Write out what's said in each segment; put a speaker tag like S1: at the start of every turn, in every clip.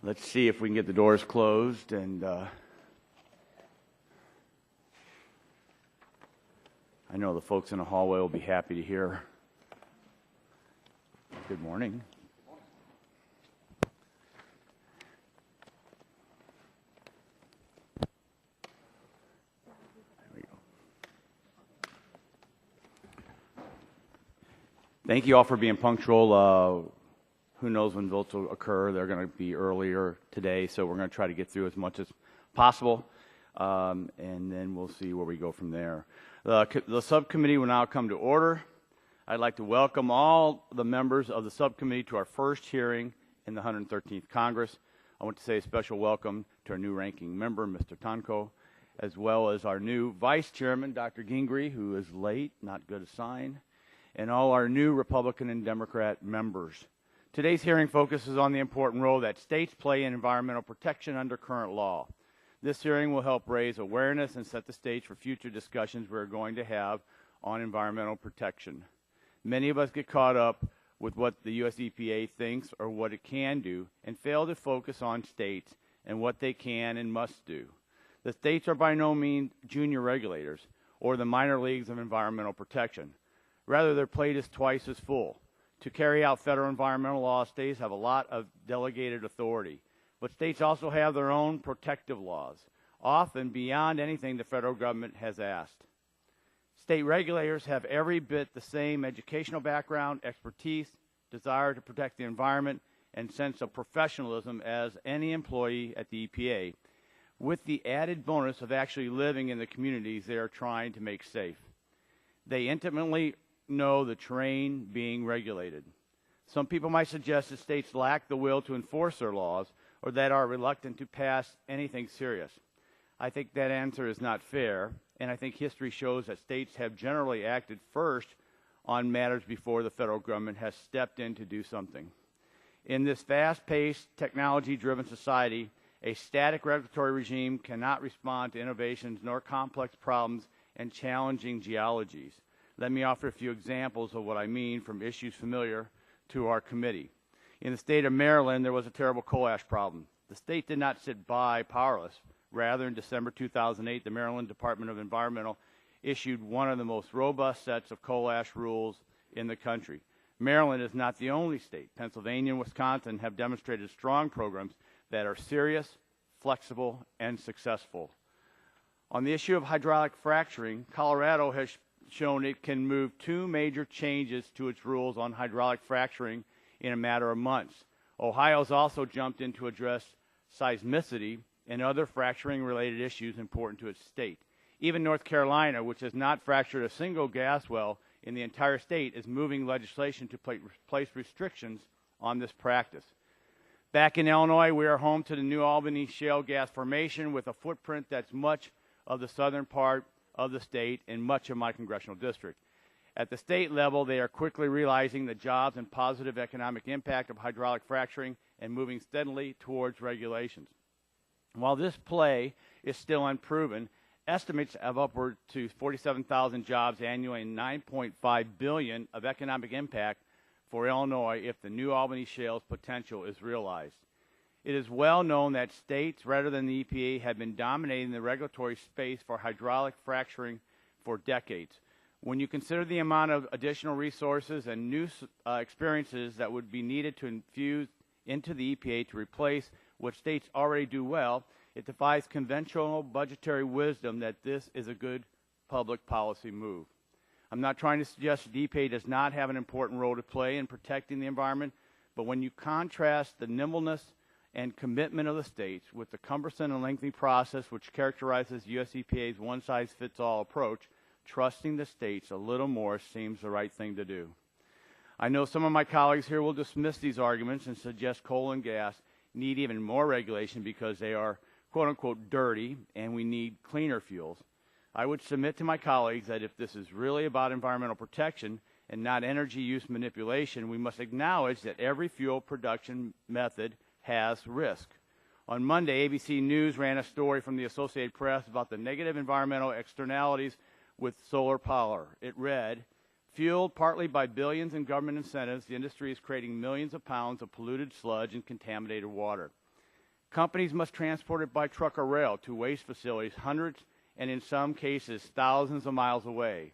S1: Let's see if we can get the doors closed and I know the folks in the hallway will be happy to hear. Good morning. There we go. Thank you all for being punctual. Who knows when votes will occur? They're going to be earlier today, so we're going to try to get through as much as possible, and then we'll see where we go from there. The subcommittee will now come to order. I'd like to welcome all the members of the subcommittee to our first hearing in the 113th Congress. I want to say a special welcome to our new ranking member, Mr. Tanko, as well as our new vice chairman, Dr. Gingrey, who is late, not good a sign, and all our new Republican and Democrat members. Today's hearing focuses on the important role that states play in environmental protection under current law. This hearing will help raise awareness and set the stage for future discussions we're going to have on environmental protection. Many of us get caught up with what the U.S. EPA thinks or what it can do and fail to focus on states and what they can and must do. The states are by no means junior regulators or the minor leagues of environmental protection. Rather, their plate is twice as full. To carry out federal environmental law, states have a lot of delegated authority, but states also have their own protective laws, often beyond anything the federal government has asked. State regulators have every bit the same educational background, expertise, desire to protect the environment, and sense of professionalism as any employee at the EPA, with the added bonus of actually living in the communities they are trying to make safe. They intimately know the terrain being regulated. Some people might suggest that states lack the will to enforce their laws or that are reluctant to pass anything serious. I think that answer is not fair, and I think history shows that states have generally acted first on matters before the federal government has stepped in to do something. In this fast-paced, technology-driven society, a static regulatory regime cannot respond to innovations nor complex problems and challenging geologies. Let me offer a few examples of what I mean from issues familiar to our committee. In the state of Maryland, there was a terrible coal ash problem. The state did not sit by powerless. Rather, in December 2008, the Maryland Department of Environmental issued one of the most robust sets of coal ash rules in the country. Maryland is not the only state. Pennsylvania and Wisconsin have demonstrated strong programs that are serious, flexible, and successful. On the issue of hydraulic fracturing, Colorado has shown it can move two major changes to its rules on hydraulic fracturing in a matter of months. Ohio's also jumped in to address seismicity and other fracturing-related issues important to its state. Even North Carolina, which has not fractured a single gas well in the entire state, is moving legislation to place restrictions on this practice. Back in Illinois, we are home to the New Albany shale gas formation with a footprint that's much of the southern part of the state and much of my congressional district. At the state level, they are quickly realizing the jobs and positive economic impact of hydraulic fracturing and moving steadily towards regulations. While this play is still unproven, estimates have upward to 47,000 jobs annually and $9.5 billion of economic impact for Illinois if the New Albany shale's potential is realized. It is well known that states, rather than the EPA, have been dominating the regulatory space for hydraulic fracturing for decades. When you consider the amount of additional resources and new experiences that would be needed to infuse into the EPA to replace what states already do well, it defies conventional budgetary wisdom that this is a good public policy move. I'm not trying to suggest that the EPA does not have an important role to play in protecting the environment, but when you contrast the nimbleness and commitment of the states with the cumbersome and lengthy process which characterizes US EPA's one-size-fits-all approach, trusting the states a little more seems the right thing to do. I know some of my colleagues here will dismiss these arguments and suggest coal and gas need even more regulation because they are quote-unquote dirty and we need cleaner fuels. I would submit to my colleagues that if this is really about environmental protection and not energy use manipulation, we must acknowledge that every fuel production method has risk. On Monday, ABC News ran a story from the Associated Press about the negative environmental externalities with solar power. It read, "Fueled partly by billions in government incentives, the industry is creating millions of pounds of polluted sludge and contaminated water." Companies must transport it by truck or rail to waste facilities hundreds and in some cases thousands of miles away.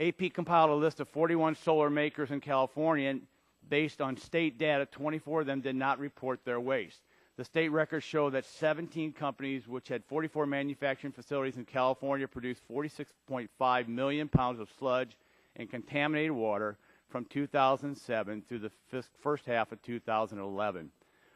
S1: AP compiled a list of 41 solar makers in California, and based on state data, 24 of them did not report their waste. The state records show that 17 companies, which had 44 manufacturing facilities in California, produced 46.5 million pounds of sludge and contaminated water from 2007 through the first half of 2011.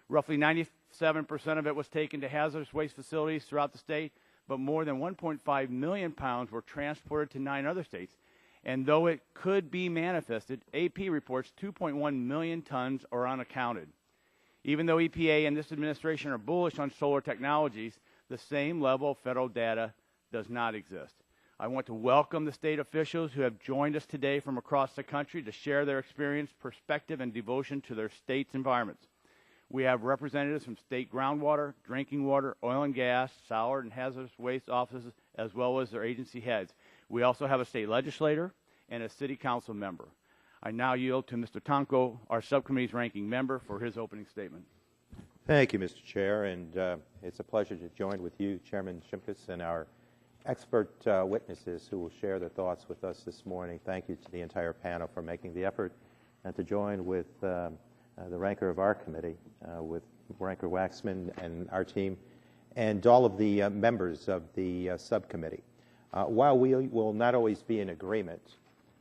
S1: Roughly 97% of it was taken to hazardous waste facilities throughout the state, but more than 1.5 million pounds were transported to 9 other states. And though it could be manifested, AP reports 2.1 million tons are unaccounted. Even though EPA and this administration are bullish on solar technologies, the same level of federal data does not exist. I want to welcome the state officials who have joined us today from across the country to share their experience, perspective, and devotion to their state's environments. We have representatives from state groundwater, drinking water, oil and gas, solid and hazardous waste offices, as well as their agency heads. We also have a state legislator and a city council member. I now yield to Mr. Tonko, our subcommittee's ranking member, for his opening statement.
S2: Thank you, Mr. Chair, and it's a pleasure to join with you, Chairman Shimkus, and our expert witnesses who will share their thoughts with us this morning. Thank you to the entire panel for making the effort and to join with the ranker of our committee, with Ranker Waxman and our team, and all of the members of the subcommittee. While we will not always be in agreement,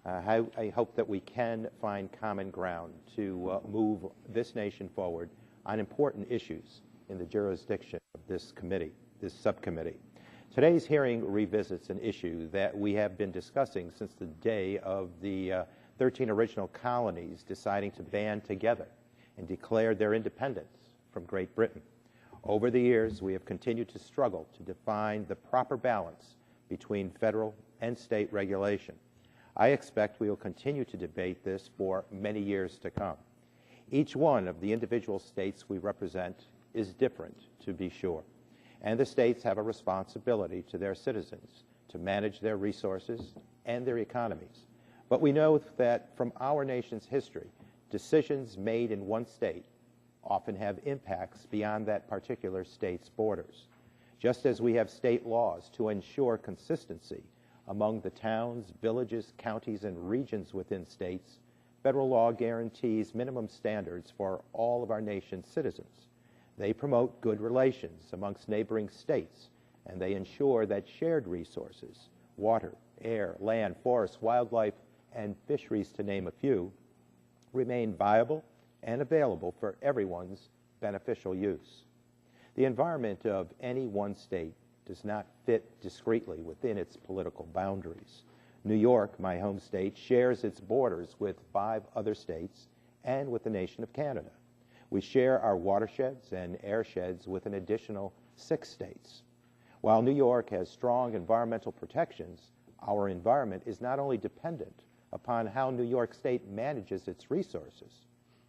S2: I hope that we can find common ground to move this nation forward on important issues in the jurisdiction of this committee, this subcommittee. Today's hearing revisits an issue that we have been discussing since the day of the 13 original colonies deciding to band together and declare their independence from Great Britain. Over the years, we have continued to struggle to define the proper balance between federal and state regulation. I expect we will continue to debate this for many years to come. Each one of the individual states we represent is different, to be sure, and the states have a responsibility to their citizens to manage their resources and their economies. But we know that from our nation's history, decisions made in one state often have impacts beyond that particular state's borders. Just as we have state laws to ensure consistency among the towns, villages, counties, and regions within states, federal law guarantees minimum standards for all of our nation's citizens. They promote good relations amongst neighboring states, and they ensure that shared resources, water, air, land, forests, wildlife, and fisheries, to name a few, remain viable and available for everyone's beneficial use. The environment of any one state does not fit discreetly within its political boundaries. New York, my home state, shares its borders with 5 other states and with the nation of Canada. We share our watersheds and airsheds with an additional 6 states. While New York has strong environmental protections, our environment is not only dependent upon how New York State manages its resources,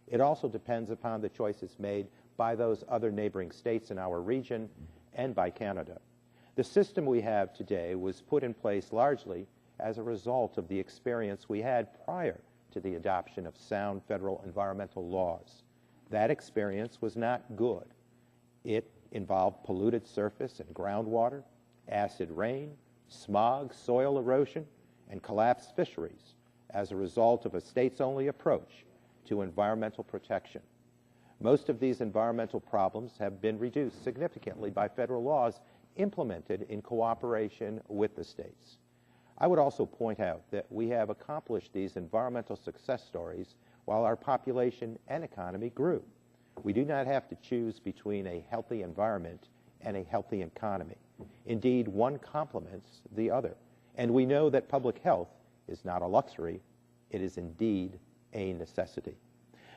S2: it also depends upon the choices made by those other neighboring states in our region and by Canada. The system we have today was put in place largely as a result of the experience we had prior to the adoption of sound federal environmental laws. That experience was not good. It involved polluted surface and groundwater, acid rain, smog, soil erosion, and collapsed fisheries as a result of a states-only approach to environmental protection. Most of these environmental problems have been reduced significantly by federal laws implemented in cooperation with the states. I would also point out that we have accomplished these environmental success stories while our population and economy grew. We do not have to choose between a healthy environment and a healthy economy. Indeed, one complements the other. And we know that public health is not a luxury, it is indeed a necessity.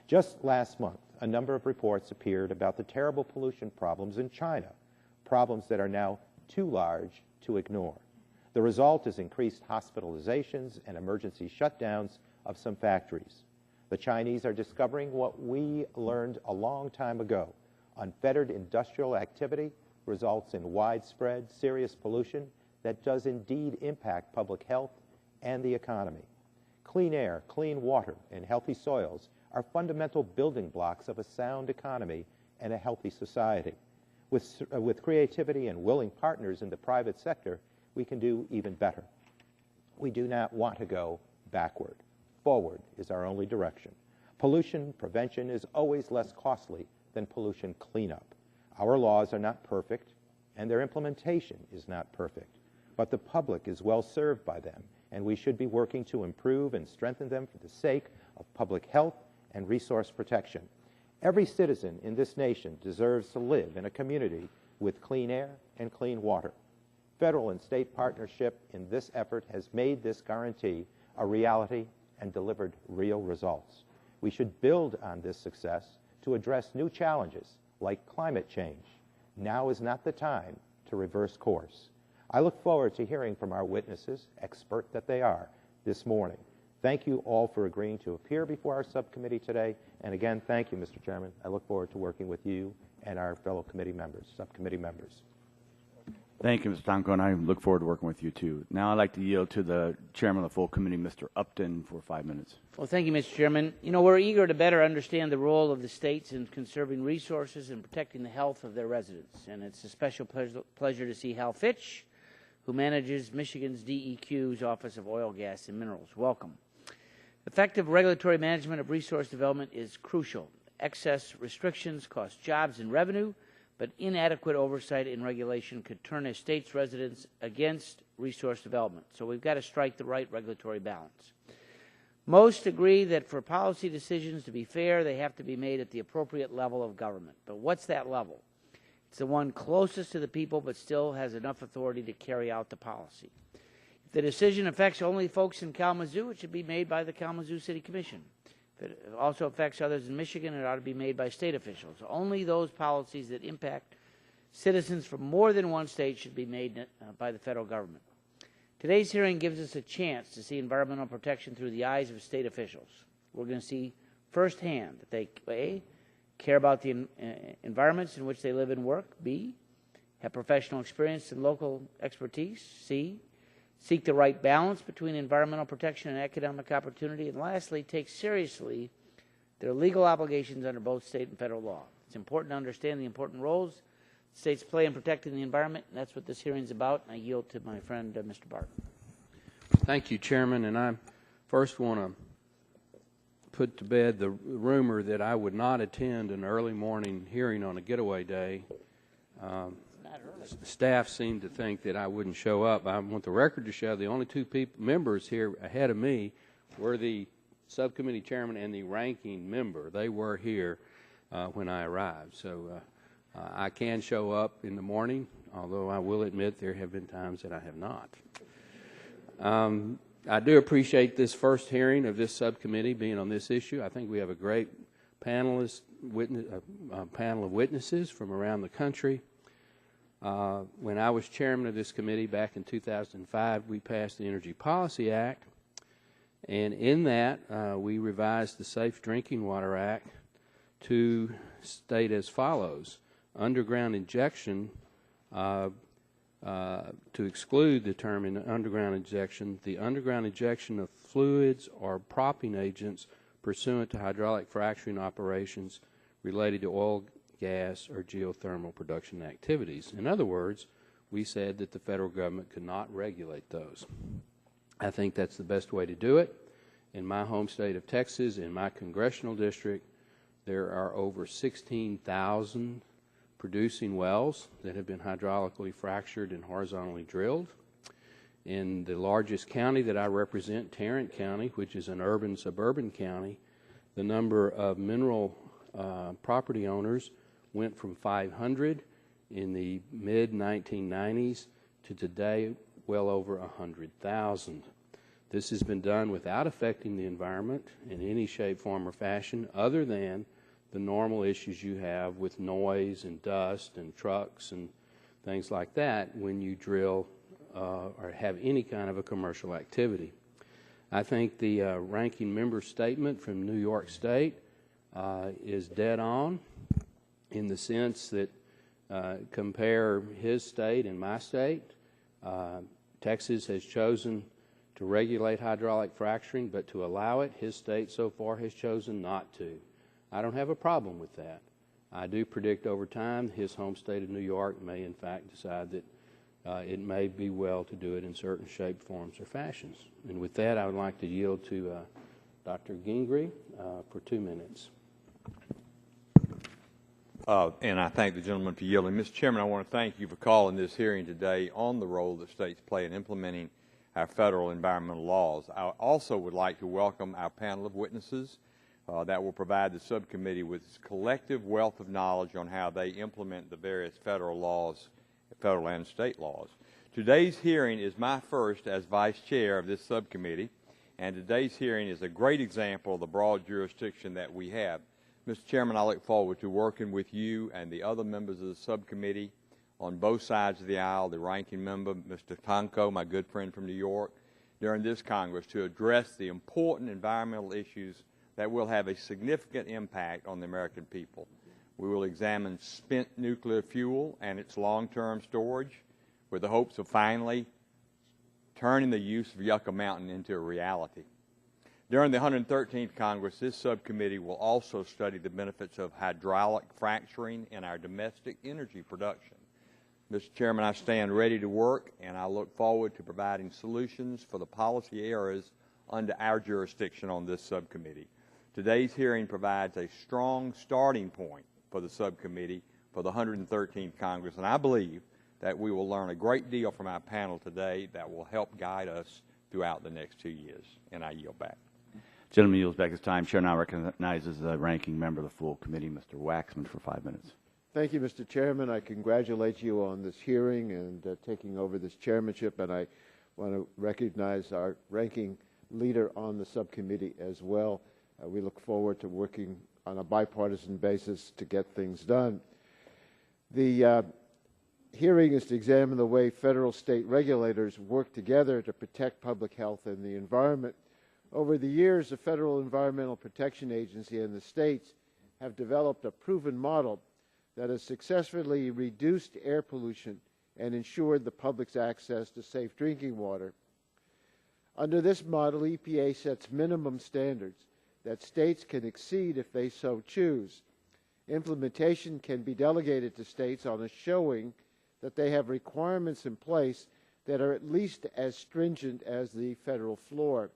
S2: Just last month, a number of reports appeared about the terrible pollution problems in China, problems that are now too large to ignore. The result is increased hospitalizations and emergency shutdowns of some factories. The Chinese are discovering what we learned a long time ago. Unfettered industrial activity results in widespread, serious pollution that does indeed impact public health and the economy. Clean air, clean water, and healthy soils are fundamental building blocks of a sound economy and a healthy society. With creativity and willing partners in the private sector, we can do even better. We do not want to go backward. Forward is our only direction. Pollution prevention is always less costly than pollution cleanup. Our laws are not perfect, and their implementation is not perfect, but the public is well served by them, and we should be working to improve and strengthen them for the sake of public health and resource protection. Every citizen in this nation deserves to live in a community with clean air and clean water. Federal and state partnership in this effort has made this guarantee a reality and delivered real results. We should build on this success to address new challenges like climate change. Now is not the time to reverse course. I look forward to hearing from our witnesses, expert that they are, this morning. Thank you all for agreeing to appear before our subcommittee today. And again, thank you, Mr. Chairman. I look forward to working with you and our fellow committee members, subcommittee members.
S1: Thank you, Mr. Tomko, and I look forward to working with you, too. Now I'd like to yield to the chairman of the full committee, Mr. Upton, for 5 minutes.
S3: Well, thank you, Mr. Chairman. You know, we're eager to better understand the role of the states in conserving resources and protecting the health of their residents. And it's a special pleasure to see Hal Fitch, who manages Michigan's DEQ's Office of Oil, Gas, and Minerals. Welcome. Effective regulatory management of resource development is crucial. Excess restrictions cost jobs and revenue, but inadequate oversight and regulation could turn a state's residents against resource development. So we've got to strike the right regulatory balance. Most agree that for policy decisions to be fair, they have to be made at the appropriate level of government. But what's that level? It's the one closest to the people but still has enough authority to carry out the policy. If the decision affects only folks in Kalamazoo, it should be made by the Kalamazoo City Commission. If it also affects others in Michigan, it ought to be made by state officials. Only those policies that impact citizens from more than one state should be made by the federal government. Today's hearing gives us a chance to see environmental protection through the eyes of state officials. We're going to see firsthand that they, A, care about the environments in which they live and work, B, have professional experience and local expertise, C, seek the right balance between environmental protection and economic opportunity, and lastly, take seriously their legal obligations under both state and federal law. It's important to understand the important roles states play in protecting the environment, and that's what this hearing is about. And I yield to my friend, Mr. Barton.
S4: Thank you, Chairman. And I first want to put to bed the rumor that I would not attend an early morning hearing on a getaway day. Staff seemed to think that I wouldn't show up. I want the record to show the only two members here ahead of me were the subcommittee chairman and the ranking member. They were here when I arrived. So I can show up in the morning, although I will admit there have been times that I have not. I do appreciate this first hearing of this subcommittee being on this issue. I think we have a great panel of witnesses from around the country. When I was chairman of this committee back in 2005, we passed the Energy Policy Act, and in that we revised the Safe Drinking Water Act to state as follows: underground injection, to exclude the term in underground injection, the underground injection of fluids or propping agents pursuant to hydraulic fracturing operations related to oil, gas, or geothermal production activities. In other words, we said that the federal government could not regulate those. I think that's the best way to do it. In my home state of Texas, in my congressional district, there are over 16,000 producing wells that have been hydraulically fractured and horizontally drilled. In the largest county that I represent, Tarrant County, which is an urban suburban county, the number of mineral property owners went from 500 in the mid-1990s to today well over 100,000. This has been done without affecting the environment in any shape, form, or fashion other than the normal issues you have with noise and dust and trucks and things like that when you drill or have any kind of a commercial activity. I think the ranking member's statement from New York State is dead on in the sense that compare his state and my state. Texas has chosen to regulate hydraulic fracturing, but to allow it, his state so far has chosen not to. I don't have a problem with that. I do predict over time his home state of New York may in fact decide that it may be well to do it in certain shape, forms, or fashions. And with that, I would like to yield to Dr. Gingrey for 2 minutes.
S5: And I thank the gentleman for yielding. Mr. Chairman, I want to thank you for calling this hearing today on the role that states play in implementing our federal environmental laws. I also would like to welcome our panel of witnesses that will provide the subcommittee with its collective wealth of knowledge on how they implement the various federal laws, federal and state laws. Today's hearing is my first as vice chair of this subcommittee, and today's hearing is a great example of the broad jurisdiction that we have. Mr. Chairman, I look forward to working with you and the other members of the subcommittee on both sides of the aisle, the ranking member, Mr. Tonko, my good friend from New York, during this Congress to address the important environmental issues that will have a significant impact on the American people. We will examine spent nuclear fuel and its long-term storage with the hopes of finally turning the use of Yucca Mountain into a reality. During the 113th Congress, this subcommittee will also study the benefits of hydraulic fracturing in our domestic energy production. Mr. Chairman, I stand ready to work, and I look forward to providing solutions for the policy areas under our jurisdiction on this subcommittee. Today's hearing provides a strong starting point for the subcommittee for the 113th Congress, and I believe that we will learn a great deal from our panel today that will help guide us throughout the next 2 years. And I yield back.
S1: Gentleman yields back his time. Chair now recognizes the ranking member of the full committee, Mr. Waxman, for 5 minutes.
S6: Thank you, Mr. Chairman. I congratulate you on this hearing and taking over this chairmanship, and I want to recognize our ranking leader on the subcommittee as well. We look forward to working on a bipartisan basis to get things done. The hearing is to examine the way federal state regulators work together to protect public health and the environment. Over the years, the Federal Environmental Protection Agency and the states have developed a proven model that has successfully reduced air pollution and ensured the public's access to safe drinking water. Under this model, EPA sets minimum standards that states can exceed if they so choose. Implementation can be delegated to states on a showing that they have requirements in place that are at least as stringent as the federal floor.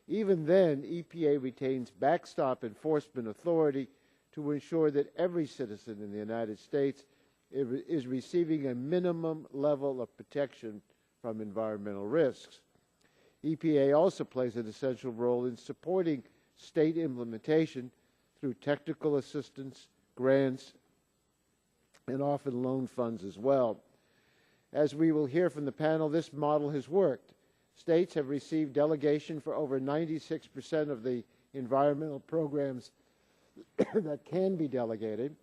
S6: Even then, EPA retains backstop enforcement authority to ensure that every citizen in the United States is receiving a minimum level of protection from environmental risks. EPA also plays an essential role in supporting state implementation through technical assistance, grants, and often loan funds as well. As we will hear from the panel, this model has worked. States have received delegation for over 96% of the environmental programs that can be delegated.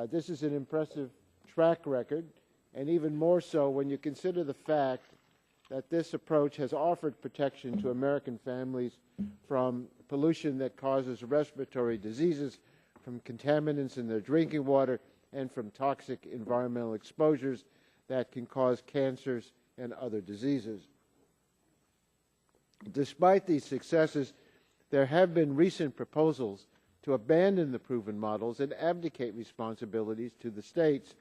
S6: This is an impressive track record, and even more so when you consider the fact that this approach has offered protection to American families from pollution that causes respiratory diseases, from contaminants in their drinking water, and from toxic environmental exposures that can cause cancers and other diseases. Despite these successes, there have been recent proposals to abandon the proven models and abdicate responsibilities to the states.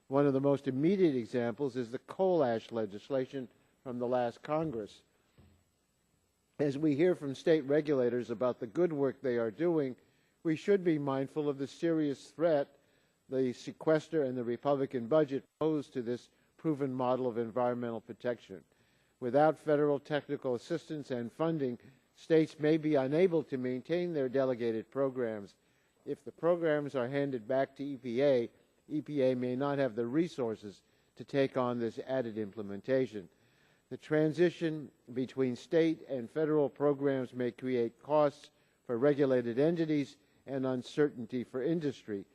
S6: One of the most immediate examples is the coal ash legislation from the last Congress. As we hear from state regulators about the good work they are doing, we should be mindful of the serious threat the sequester and the Republican budget pose to this proven model of environmental protection. Without federal technical assistance and funding, states may be unable to maintain their delegated programs. If the programs are handed back to EPA, EPA may not have the resources to take on this added implementation. The transition between state and federal programs may create costs for regulated entities and uncertainty for industry.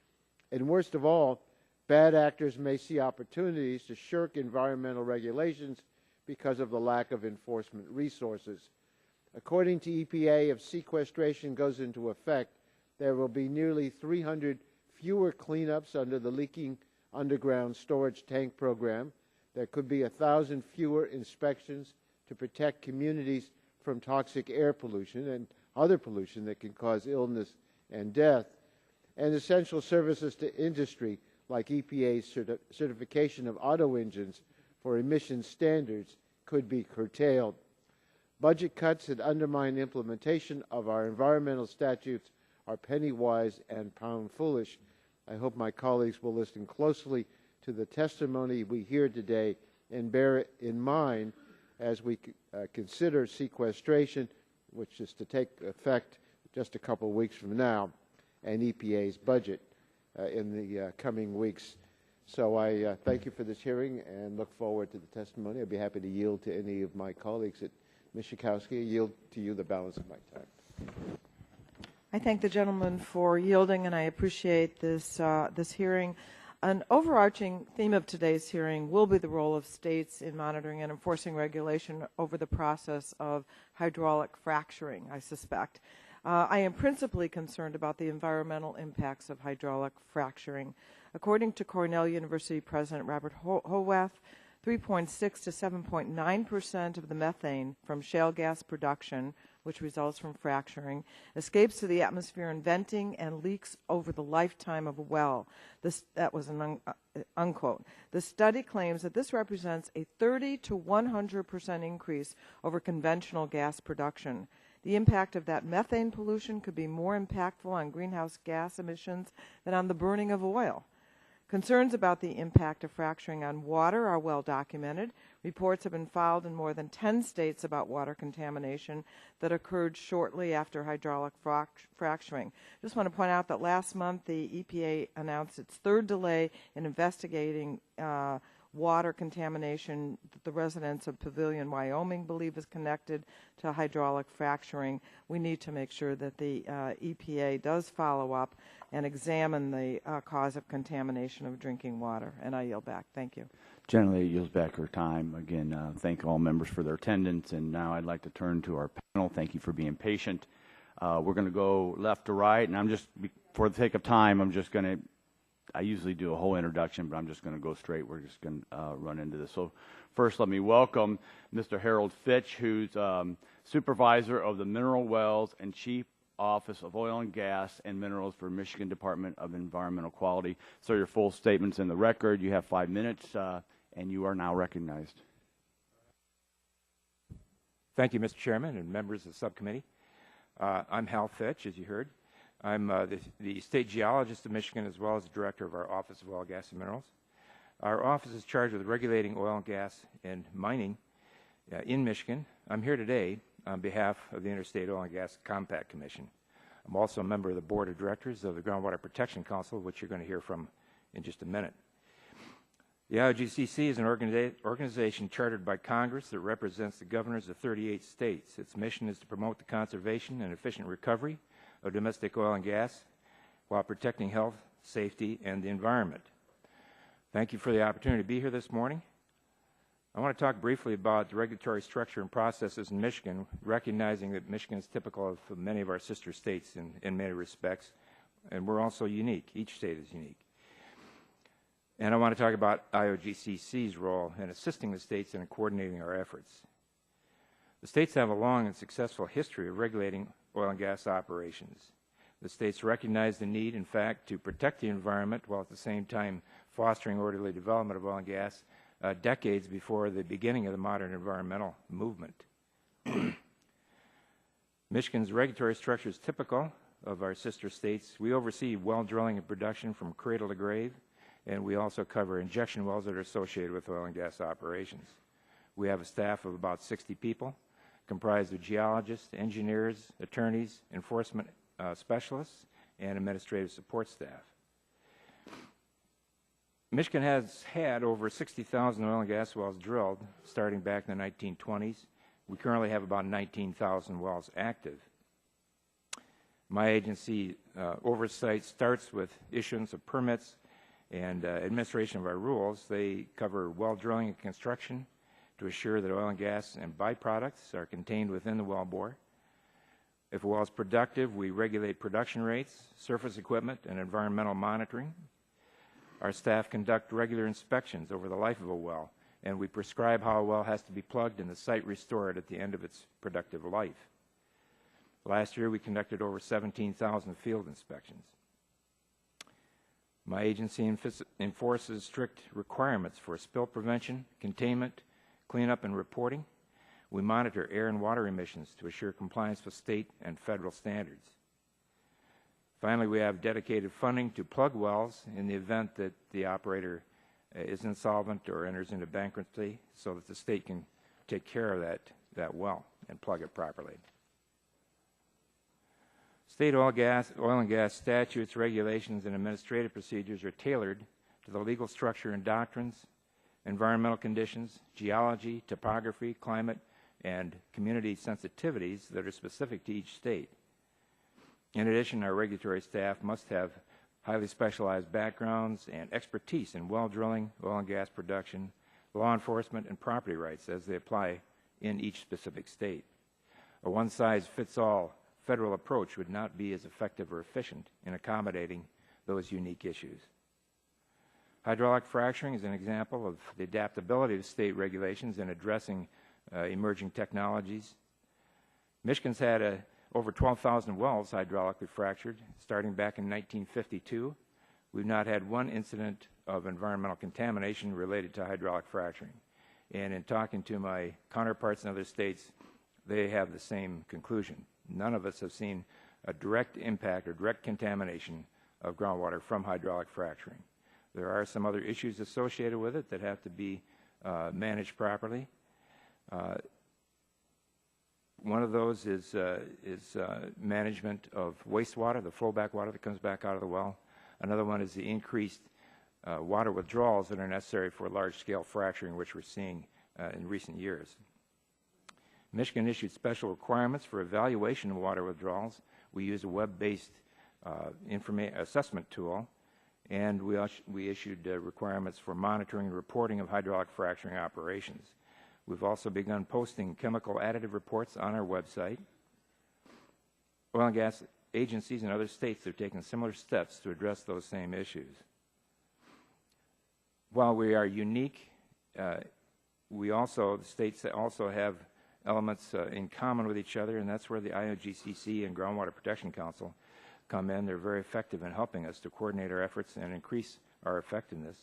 S6: And worst of all, bad actors may see opportunities to shirk environmental regulations because of the lack of enforcement resources. According to EPA, if sequestration goes into effect, there will be nearly 300 fewer cleanups under the leaking underground storage tank program. There could be 1,000 fewer inspections to protect communities from toxic air pollution and other pollution that can cause illness and death. and essential services to industry like EPA's certification of auto engines for emission standards could be curtailed. Budget cuts that undermine implementation of our environmental statutes are penny-wise and pound-foolish. I hope my colleagues will listen closely to the testimony we hear today and bear it in mind as we consider sequestration, which is to take effect just a couple weeks from now, and EPA's budget in the coming weeks. So I thank you for this hearing and look forward to the testimony. I'd be happy to yield to any of my colleagues at Ms. Schakowsky. I yield to you the balance of my time.
S7: I thank the gentleman for yielding, and I appreciate this hearing. An overarching theme of today's hearing will be the role of states in monitoring and enforcing regulation over the process of hydraulic fracturing, I suspect. I am principally concerned about the environmental impacts of hydraulic fracturing. According to Cornell University President Robert Howath, 3.6 to 7.9% of the methane from shale gas production, which results from fracturing, escapes to the atmosphere in venting and leaks over the lifetime of a well. That was an unquote. The study claims that this represents a 30 to 100% increase over conventional gas production. The impact of that methane pollution could be more impactful on greenhouse gas emissions than on the burning of oil. Concerns about the impact of fracturing on water are well documented. Reports have been filed in more than 10 states about water contamination that occurred shortly after hydraulic fracturing. I just want to point out that last month the EPA announced its third delay in investigating water contamination that the residents of Pavilion, Wyoming believe is connected to hydraulic fracturing. We need to make sure that the EPA does follow up and examine the cause of contamination of drinking water. And I yield back. Thank you.
S1: Generally, it yields back our time. Again, thank all members for their attendance. And now I'd like to turn to our panel. Thank you for being patient. We're going to go left to right. And I'm just, for the sake of time, I'm just going to, I usually do a whole introduction, but I'm just going to go straight. We're just going to run into this. So first, let me welcome Mr. Harold Fitch, who's supervisor of the Mineral Wells and Chief Office of Oil and Gas and Minerals for Michigan Department of Environmental Quality. So your full statement's in the record. You have 5 minutes, and you are now recognized.
S8: Thank you, Mr. Chairman and members of the subcommittee. I'm Hal Fitch, as you heard. I'm the state geologist of Michigan, as well as the director of our Office of Oil, Gas, and Minerals. Our office is charged with regulating oil and gas and mining in Michigan. I'm here today on behalf of the Interstate Oil and Gas Compact Commission. I'm also a member of the board of directors of the Groundwater Protection Council, which you're going to hear from in just a minute. The IOGCC is an organization chartered by Congress that represents the governors of 38 states. Its mission is to promote the conservation and efficient recovery of domestic oil and gas while protecting health, safety, and the environment. Thank you for the opportunity to be here this morning. I want to talk briefly about the regulatory structure and processes in Michigan, recognizing that Michigan is typical of many of our sister states in many respects, and we're also unique. Each state is unique. And I want to talk about IOGCC's role in assisting the states in coordinating our efforts. The states have a long and successful history of regulating oil and gas operations. The states recognize the need, in fact, to protect the environment while at the same time fostering orderly development of oil and gas decades before the beginning of the modern environmental movement. Michigan's regulatory structure is typical of our sister states. We oversee well drilling and production from cradle to grave, and we also cover injection wells that are associated with oil and gas operations. We have a staff of about 60 people, comprised of geologists, engineers, attorneys, enforcement specialists, and administrative support staff. Michigan has had over 60,000 oil and gas wells drilled starting back in the 1920s. We currently have about 19,000 wells active. My agency oversight starts with issuance of permits and administration of our rules. They cover well drilling and construction to assure that oil and gas and byproducts are contained within the wellbore. If a well is productive, we regulate production rates, surface equipment, and environmental monitoring. Our staff conduct regular inspections over the life of a well, and we prescribe how a well has to be plugged and the site restored at the end of its productive life. Last year, we conducted over 17,000 field inspections. My agency enforces strict requirements for spill prevention, containment, cleanup, and reporting. We monitor air and water emissions to assure compliance with state and federal standards. Finally, we have dedicated funding to plug wells in the event that the operator is insolvent or enters into bankruptcy, so that the state can take care of that well and plug it properly. State oil and gas statutes, regulations, and administrative procedures are tailored to the legal structure and doctrines, environmental conditions, geology, topography, climate, and community sensitivities that are specific to each state. In addition, our regulatory staff must have highly specialized backgrounds and expertise in well drilling, oil and gas production, law enforcement, and property rights as they apply in each specific state. A one-size-fits-all federal approach would not be as effective or efficient in accommodating those unique issues. Hydraulic fracturing is an example of the adaptability of state regulations in addressing emerging technologies. Michigan's had over 12,000 wells hydraulically fractured starting back in 1952. We've not had one incident of environmental contamination related to hydraulic fracturing. And in talking to my counterparts in other states, they have the same conclusion. None of us have seen a direct impact or direct contamination of groundwater from hydraulic fracturing. There are some other issues associated with it that have to be managed properly. One of those is management of wastewater, the flowback water that comes back out of the well. Another one is the increased water withdrawals that are necessary for large-scale fracturing, which we're seeing in recent years. Michigan issued special requirements for evaluation of water withdrawals. We use a web-based assessment tool, and we issued requirements for monitoring and reporting of hydraulic fracturing operations. We've also begun posting chemical additive reports on our website. Oil and gas agencies in other states are taking similar steps to address those same issues. While we are unique, the states also have elements in common with each other, and that's where the IOGCC and Groundwater Protection Council come in. They're very effective in helping us to coordinate our efforts and increase our effectiveness.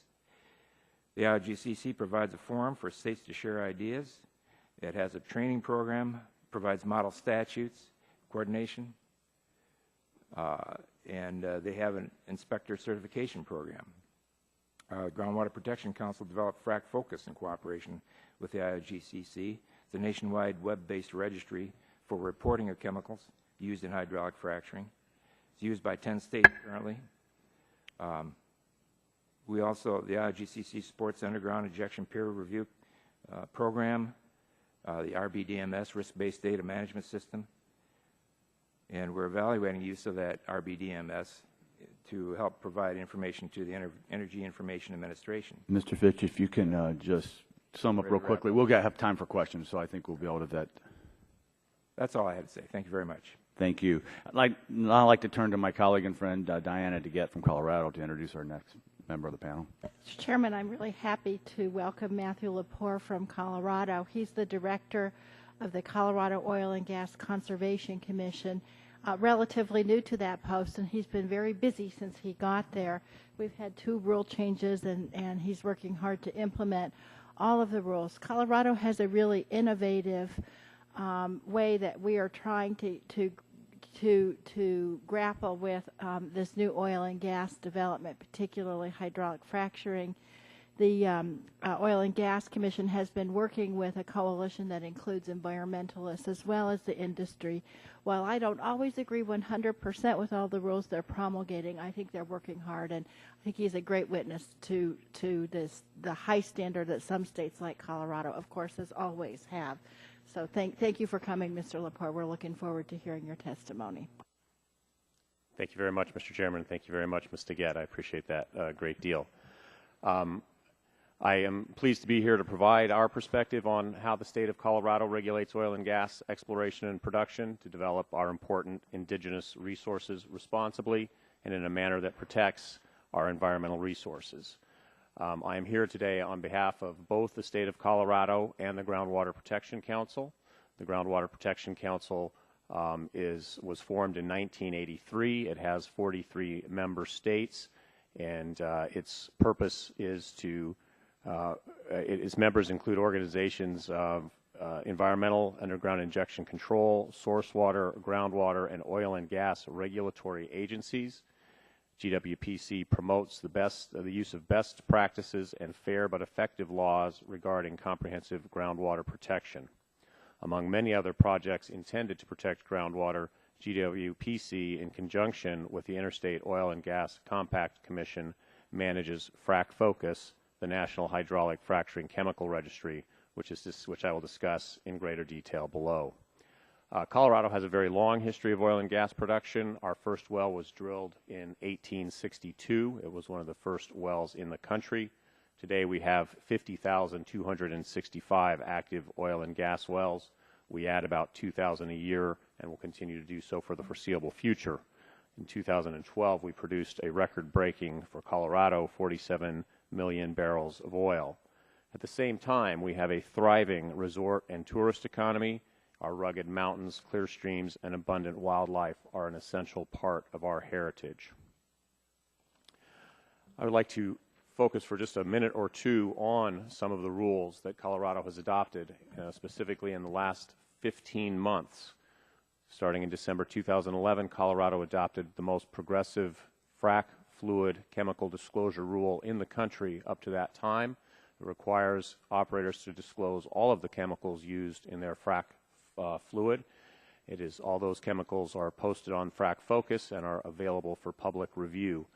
S8: The IOGCC provides a forum for states to share ideas. It has a training program, provides model statutes, coordination, and they have an inspector certification program. Groundwater Protection Council developed Frac Focus in cooperation with the IOGCC. It's a nationwide web-based registry for reporting of chemicals used in hydraulic fracturing. It's used by 10 states currently. The IOGCC supports underground injection peer review program, the RBDMS, risk-based data management system, and we're evaluating use of that RBDMS to help provide information to the Energy Information Administration.
S1: Mr. Fitch, if you can just sum up real quickly. We'll have time for questions, so I think we'll be able to vet.
S8: That's all I had to say. Thank you very much.
S1: Thank you. I'd like to turn to my colleague and friend, Diana DeGette from Colorado, to introduce our next member of the panel.
S9: Mr. Chairman, I'm really happy to welcome Matthew Lepore from Colorado. He's the director of the Colorado Oil and Gas Conservation Commission, relatively new to that post, and he's been very busy since he got there. We've had 2 rule changes, and he's working hard to implement all of the rules. Colorado has a really innovative way that we are trying to grapple with this new oil and gas development, particularly hydraulic fracturing. The Oil and Gas Commission has been working with a coalition that includes environmentalists as well as the industry. While I don't always agree 100% with all the rules they're promulgating, I think they're working hard, and I think he's a great witness to the high standard that some states like Colorado, of course, as always have. So thank you for coming, Mr. Lepore. We're looking forward to hearing your testimony.
S10: Thank you very much, Mr. Chairman. Thank you very much, Ms. DeGette. I appreciate that a great deal. I am pleased to be here to provide our perspective on how the state of Colorado regulates oil and gas exploration and production to develop our important indigenous resources responsibly and in a manner that protects our environmental resources. I am here today on behalf of both the state of Colorado and the Groundwater Protection Council. The Groundwater Protection Council was formed in 1983. It has 43 member states, and its purpose is to, its members include organizations of environmental underground injection control, source water, groundwater, and oil and gas regulatory agencies. GWPC promotes the use of best practices and fair but effective laws regarding comprehensive groundwater protection. Among many other projects intended to protect groundwater, GWPC, in conjunction with the Interstate Oil and Gas Compact Commission, manages Frac Focus, the National Hydraulic Fracturing Chemical Registry, which I will discuss in greater detail below. Colorado has a very long history of oil and gas production. Our first well was drilled in 1862. It was one of the first wells in the country. Today we have 50,265 active oil and gas wells. We add about 2,000 a year and will continue to do so for the foreseeable future. In 2012, we produced a record-breaking, for Colorado, 47 million barrels of oil. At the same time, we have a thriving resort and tourist economy. Our rugged mountains, clear streams, and abundant wildlife are an essential part of our heritage. I would like to focus for just a minute or two on some of the rules that Colorado has adopted, specifically in the last 15 months. Starting in December 2011, Colorado adopted the most progressive frac fluid chemical disclosure rule in the country up to that time. It requires operators to disclose all of the chemicals used in their frac fluid. All those chemicals are posted on Frac Focus and are available for public review.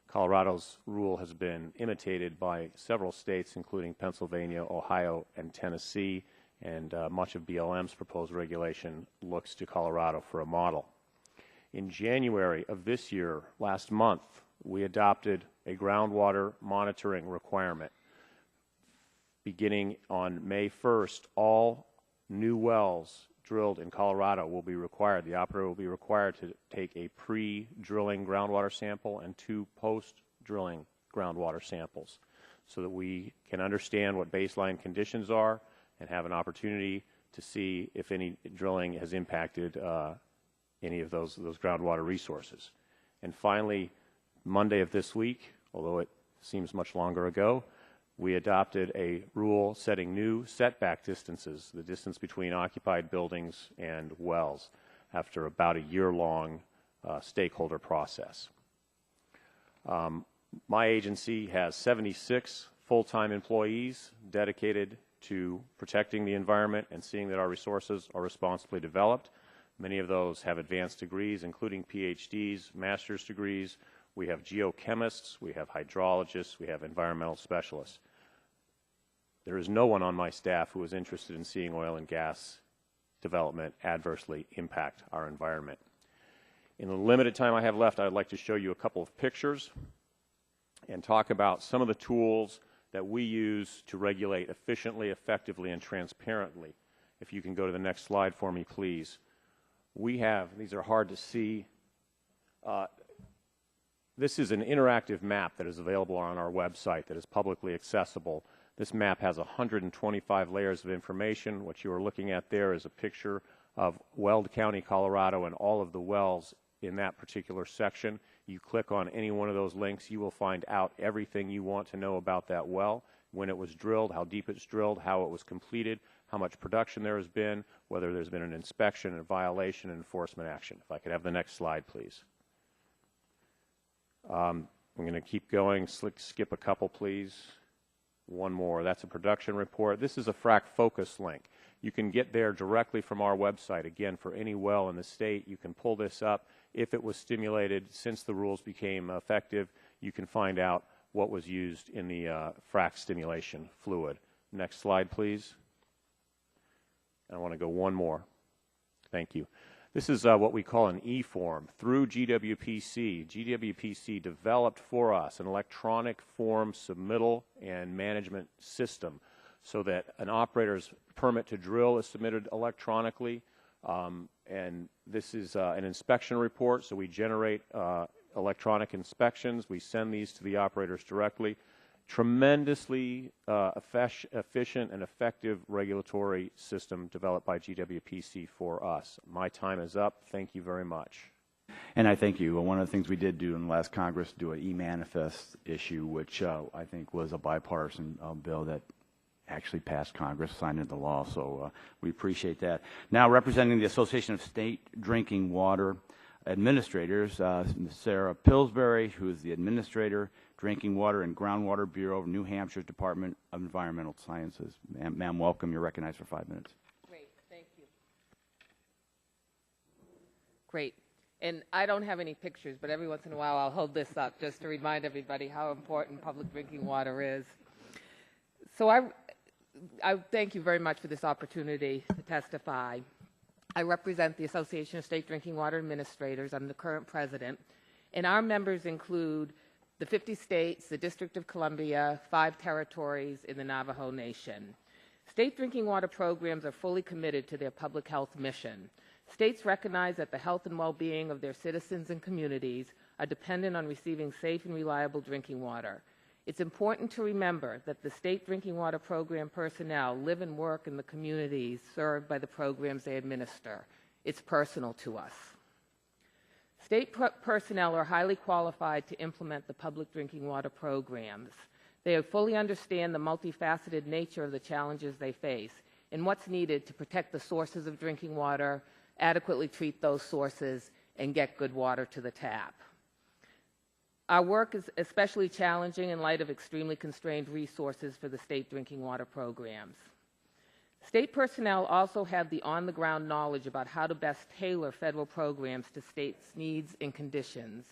S10: Colorado's rule has been imitated by several states, including Pennsylvania, Ohio, and Tennessee, and much of BLM's proposed regulation looks to Colorado for a model. In January of this year, last month, we adopted a groundwater monitoring requirement. Beginning on May 1st, all new wells drilled in Colorado will be required. The operator will be required to take a pre-drilling groundwater sample and 2 post-drilling groundwater samples so that we can understand what baseline conditions are and have an opportunity to see if any drilling has impacted any of those groundwater resources. And finally, Monday of this week, although it seems much longer ago, we adopted a rule setting new setback distances, the distance between occupied buildings and wells, after about a year-long stakeholder process. My agency has 76 full-time employees dedicated to protecting the environment and seeing that our resources are responsibly developed. Many of those have advanced degrees, including PhDs, master's degrees. We have geochemists, we have hydrologists, we have environmental specialists. There is no one on my staff who is interested in seeing oil and gas development adversely impact our environment. In the limited time I have left, I would like to show you a couple of pictures and talk about some of the tools that we use to regulate efficiently, effectively, and transparently. If you can go to the next slide for me, please. These are hard to see. This is an interactive map that is available on our website that is publicly accessible. This map has 125 layers of information. What you are looking at there is a picture of Weld County, Colorado, and all of the wells in that particular section. You click on any one of those links, you will find out everything you want to know about that well, when it was drilled, how deep it's drilled, how it was completed, how much production there has been, whether there's been an inspection, a violation, and enforcement action. If I could have the next slide, please. I'm going to keep going. Skip a couple, please. One more. That's a production report. This is a Frac Focus link. You can get there directly from our website. Again, for any well in the state, you can pull this up. If it was stimulated since the rules became effective, you can find out what was used in the frac stimulation fluid. Next slide, please. I want to go one more. Thank you. This is what we call an e-form. Through GWPC, GWPC developed for us an electronic form submittal and management system so that an operator's permit to drill is submitted electronically. And this is an inspection report, so we generate electronic inspections. We send these to the operators directly. Tremendously efficient and effective regulatory system developed by GWPC for us. My time is up. Thank you very much.
S1: And I thank you. One of the things we did do in the last Congress, do an e-manifest issue, which I think was a bipartisan bill that actually passed Congress, signed into law, so we appreciate that. Now, representing the Association of State Drinking Water Administrators, Ms. Sarah Pillsbury, who is the Administrator, Drinking Water and Groundwater Bureau of New Hampshire's Department of Environmental Sciences. Ma'am, welcome. You're recognized for 5 minutes.
S11: Great, thank you. Great. And I don't have any pictures, but every once in a while I'll hold this up just to remind everybody how important public drinking water is. So I thank you very much for this opportunity to testify. I represent the Association of State Drinking Water Administrators. I'm the current president, and our members include the 50 states, the District of Columbia, 5 territories in the Navajo Nation. State drinking water programs are fully committed to their public health mission. States recognize that the health and well-being of their citizens and communities are dependent on receiving safe and reliable drinking water. It's important to remember that the state drinking water program personnel live and work in the communities served by the programs they administer. It's personal to us. State personnel are highly qualified to implement the public drinking water programs. They fully understand the multifaceted nature of the challenges they face and what's needed to protect the sources of drinking water, adequately treat those sources, and get good water to the tap. Our work is especially challenging in light of extremely constrained resources for the state drinking water programs. State personnel also have the on-the-ground knowledge about how to best tailor federal programs to states' needs and conditions.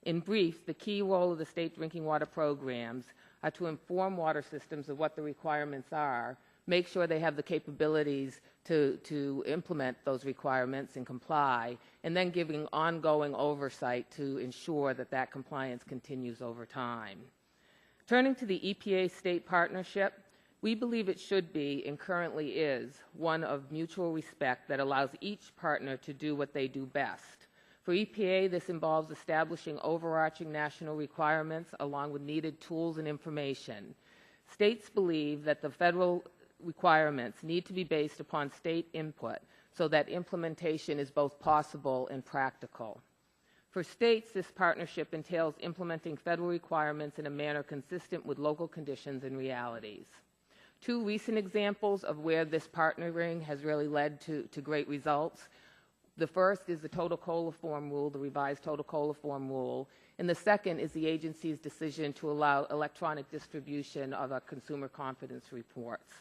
S11: In brief, the key role of the state drinking water programs are to inform water systems of what the requirements are, make sure they have the capabilities to implement those requirements and comply, and then giving ongoing oversight to ensure that that compliance continues over time. Turning to the EPA-state partnership, we believe it should be, and currently is, one of mutual respect that allows each partner to do what they do best. For EPA, this involves establishing overarching national requirements along with needed tools and information. States believe that the federal requirements need to be based upon state input so that implementation is both possible and practical. For states, this partnership entails implementing federal requirements in a manner consistent with local conditions and realities. 2 recent examples of where this partnering has really led to great results. The first is the Total Coliform Rule, the revised Total Coliform Rule, and the second is the agency's decision to allow electronic distribution of our consumer confidence reports.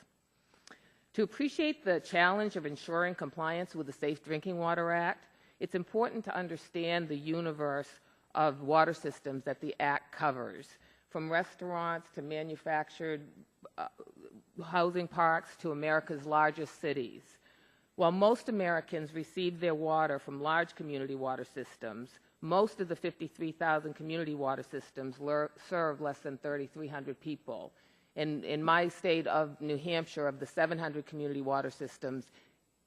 S11: To appreciate the challenge of ensuring compliance with the Safe Drinking Water Act, it's important to understand the universe of water systems that the Act covers, from restaurants to manufactured housing parks to America's largest cities. While most Americans receive their water from large community water systems, most of the 53,000 community water systems serve less than 3,300 people. In my state of New Hampshire, of the 700 community water systems,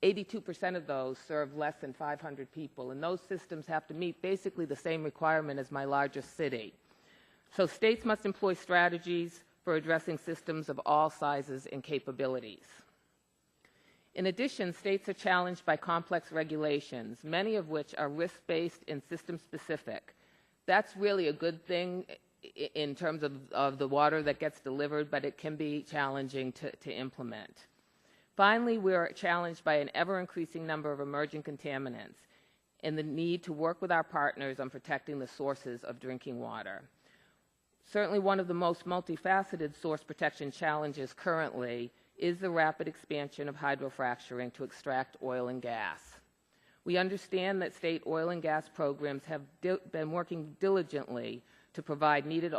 S11: 82% of those serve less than 500 people, and those systems have to meet basically the same requirement as my largest city. So states must employ strategies for addressing systems of all sizes and capabilities. In addition, states are challenged by complex regulations, many of which are risk-based and system-specific. That's really a good thing in terms of the water that gets delivered, but it can be challenging to implement. Finally, we are challenged by an ever-increasing number of emerging contaminants and the need to work with our partners on protecting the sources of drinking water. Certainly one of the most multifaceted source protection challenges currently is the rapid expansion of hydrofracturing to extract oil and gas. We understand that state oil and gas programs have been working diligently to provide needed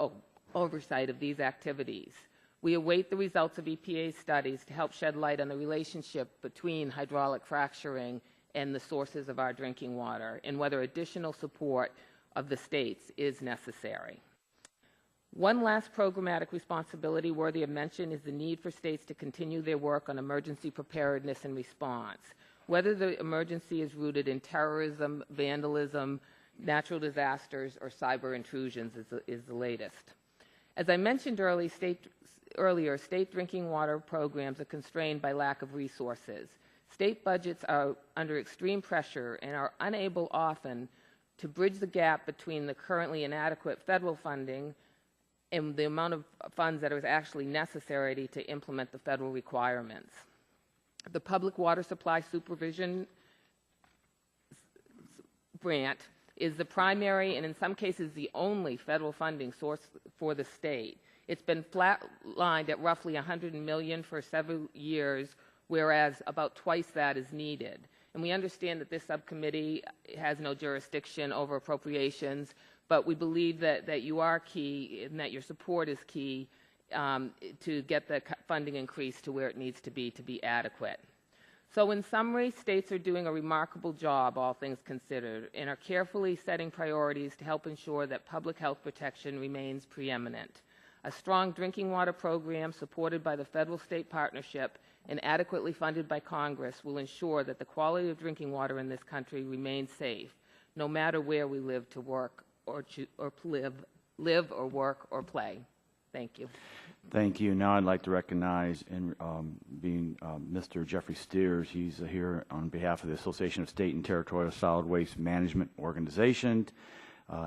S11: oversight of these activities. We await the results of EPA studies to help shed light on the relationship between hydraulic fracturing and the sources of our drinking water, and whether additional support of the states is necessary. One last programmatic responsibility worthy of mention is the need for states to continue their work on emergency preparedness and response, whether the emergency is rooted in terrorism, vandalism, natural disasters, or cyber intrusions is the latest. As I mentioned earlier, state drinking water programs are constrained by lack of resources. State budgets are under extreme pressure and are unable often to bridge the gap between the currently inadequate federal funding and the amount of funds that is actually necessary to implement the federal requirements. The Public Water Supply Supervision grant is the primary and in some cases the only federal funding source for the state. It's been flatlined at roughly $100 million for several years, whereas about twice that is needed. And we understand that this subcommittee has no jurisdiction over appropriations, but we believe that you are key and that your support is key to get the funding increase to where it needs to be adequate. So in summary, states are doing a remarkable job, all things considered, and are carefully setting priorities to help ensure that public health protection remains preeminent. A strong drinking water program supported by the federal-state partnership and adequately funded by Congress will ensure that the quality of drinking water in this country remains safe, no matter where we live to work or live or work or play. Thank you.
S1: Thank you. Now I'd like to recognize Mr. Jeffrey Steers. He's here on behalf of the Association of State and Territorial Solid Waste Management Organization.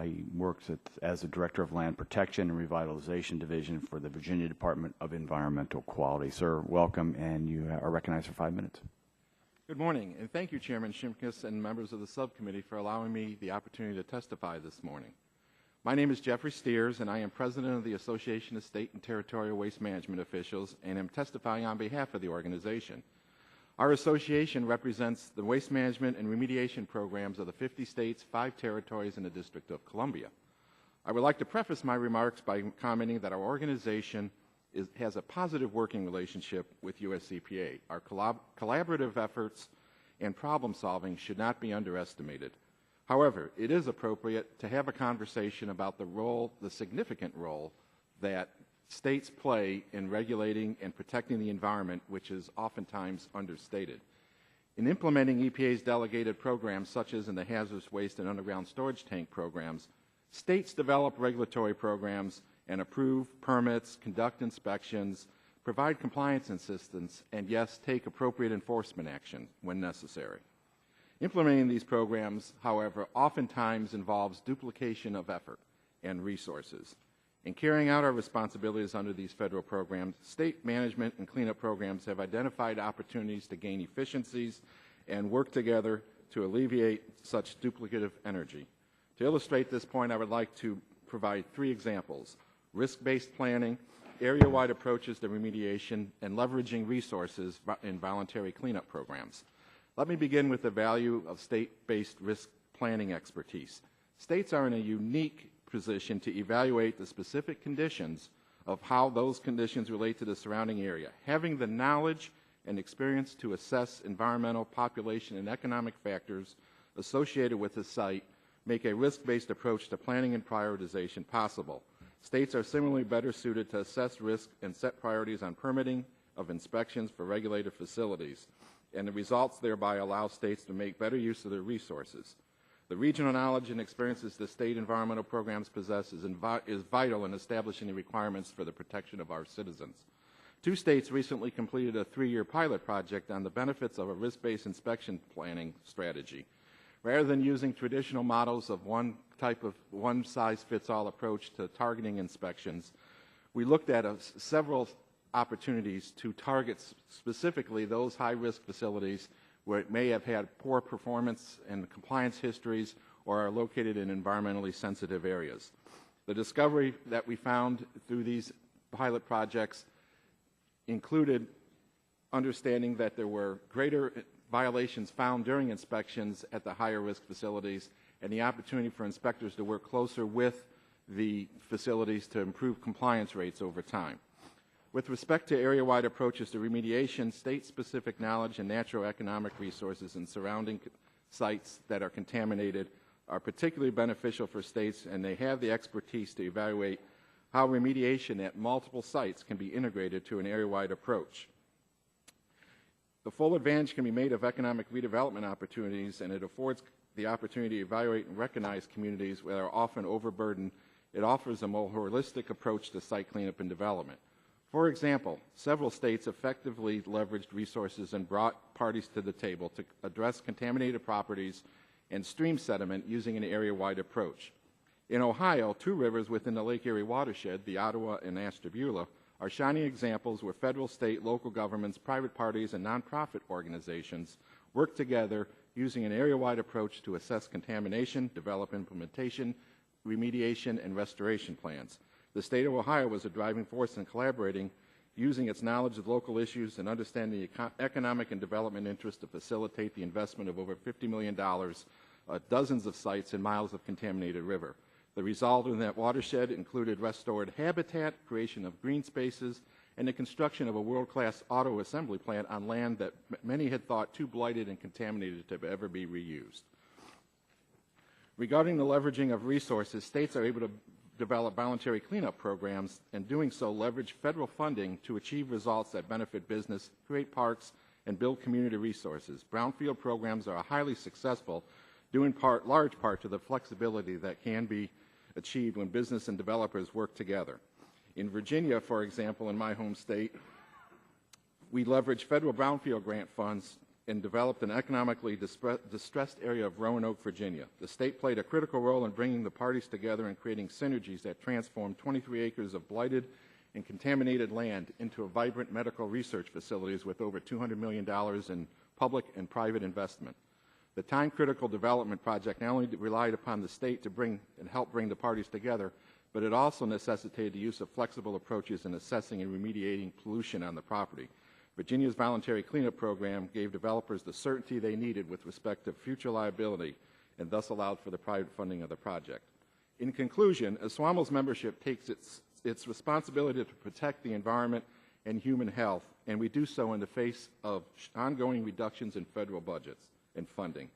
S1: He works as the Director of Land Protection and Revitalization Division for the Virginia Department of Environmental Quality. Sir, welcome, and you are recognized for 5 minutes.
S12: Good morning, and thank you, Chairman Shimkus and members of the subcommittee for allowing me the opportunity to testify this morning. My name is Jeffrey Steers, and I am President of the Association of State and Territorial Waste Management Officials, and am testifying on behalf of the organization. Our association represents the waste management and remediation programs of the 50 states, 5 territories, and the District of Columbia. I would like to preface my remarks by commenting that our organization has a positive working relationship with US EPA. Our collaborative efforts and problem solving should not be underestimated. However, it is appropriate to have a conversation about the significant role that states play in regulating and protecting the environment, which is oftentimes understated. In implementing EPA's delegated programs, such as in the hazardous waste and underground storage tank programs, states develop regulatory programs and approve permits, conduct inspections, provide compliance assistance, and yes, take appropriate enforcement action when necessary. Implementing these programs, however, oftentimes involves duplication of effort and resources. In carrying out our responsibilities under these federal programs, state management and cleanup programs have identified opportunities to gain efficiencies and work together to alleviate such duplicative energy. To illustrate this point, I would like to provide 3 examples: risk-based planning, area-wide approaches to remediation, and leveraging resources in voluntary cleanup programs. Let me begin with the value of state-based risk planning expertise. States are in a unique position to evaluate the specific conditions of how those conditions relate to the surrounding area. Having the knowledge and experience to assess environmental, population, and economic factors associated with the site make a risk-based approach to planning and prioritization possible. States are similarly better suited to assess risk and set priorities on permitting of inspections for regulated facilities, and the results thereby allow states to make better use of their resources. The regional knowledge and experiences the state environmental programs possess is vital in establishing the requirements for the protection of our citizens. 2 states recently completed a 3-year pilot project on the benefits of a risk-based inspection planning strategy. Rather than using traditional models of one-size-fits-all approach to targeting inspections, we looked at several opportunities to target specifically those high-risk facilities where it may have had poor performance and compliance histories or are located in environmentally sensitive areas. The discovery that we found through these pilot projects included understanding that there were greater violations found during inspections at the higher risk facilities and the opportunity for inspectors to work closer with the facilities to improve compliance rates over time. With respect to area-wide approaches to remediation, state-specific knowledge and natural economic resources in surrounding sites that are contaminated are particularly beneficial for states, and they have the expertise to evaluate how remediation at multiple sites can be integrated to an area-wide approach. The full advantage can be made of economic redevelopment opportunities, and it affords the opportunity to evaluate and recognize communities that are often overburdened. It offers a more holistic approach to site cleanup and development. For example, several states effectively leveraged resources and brought parties to the table to address contaminated properties and stream sediment using an area-wide approach. In Ohio, 2 rivers within the Lake Erie watershed, the Ottawa and Ashtabula, are shining examples where federal, state, local governments, private parties, and nonprofit organizations work together using an area-wide approach to assess contamination, develop implementation, remediation, and restoration plans. The state of Ohio was a driving force in collaborating, using its knowledge of local issues and understanding the economic and development interests to facilitate the investment of over $50 million, dozens of sites and miles of contaminated river. The result in that watershed included restored habitat, creation of green spaces, and the construction of a world-class auto assembly plant on land that many had thought too blighted and contaminated to ever be reused. Regarding the leveraging of resources, states are able to develop voluntary cleanup programs, and doing so leverage federal funding to achieve results that benefit business, create parks, and build community resources. Brownfield programs are highly successful, due in large part to the flexibility that can be achieved when business and developers work together. In Virginia, for example, in my home state, we leveraged federal brownfield grant funds and developed an economically distressed area of Roanoke, Virginia. The state played a critical role in bringing the parties together and creating synergies that transformed 23 acres of blighted and contaminated land into a vibrant medical research facilities with over $200 million in public and private investment. The time-critical development project not only relied upon the state to bring and help bring the parties together, but it also necessitated the use of flexible approaches in assessing and remediating pollution on the property. Virginia's voluntary cleanup program gave developers the certainty they needed with respect to future liability and thus allowed for the private funding of the project. In conclusion, ASWAMO's membership takes its responsibility to protect the environment and human health, and we do so in the face of ongoing reductions in federal budgets and funding.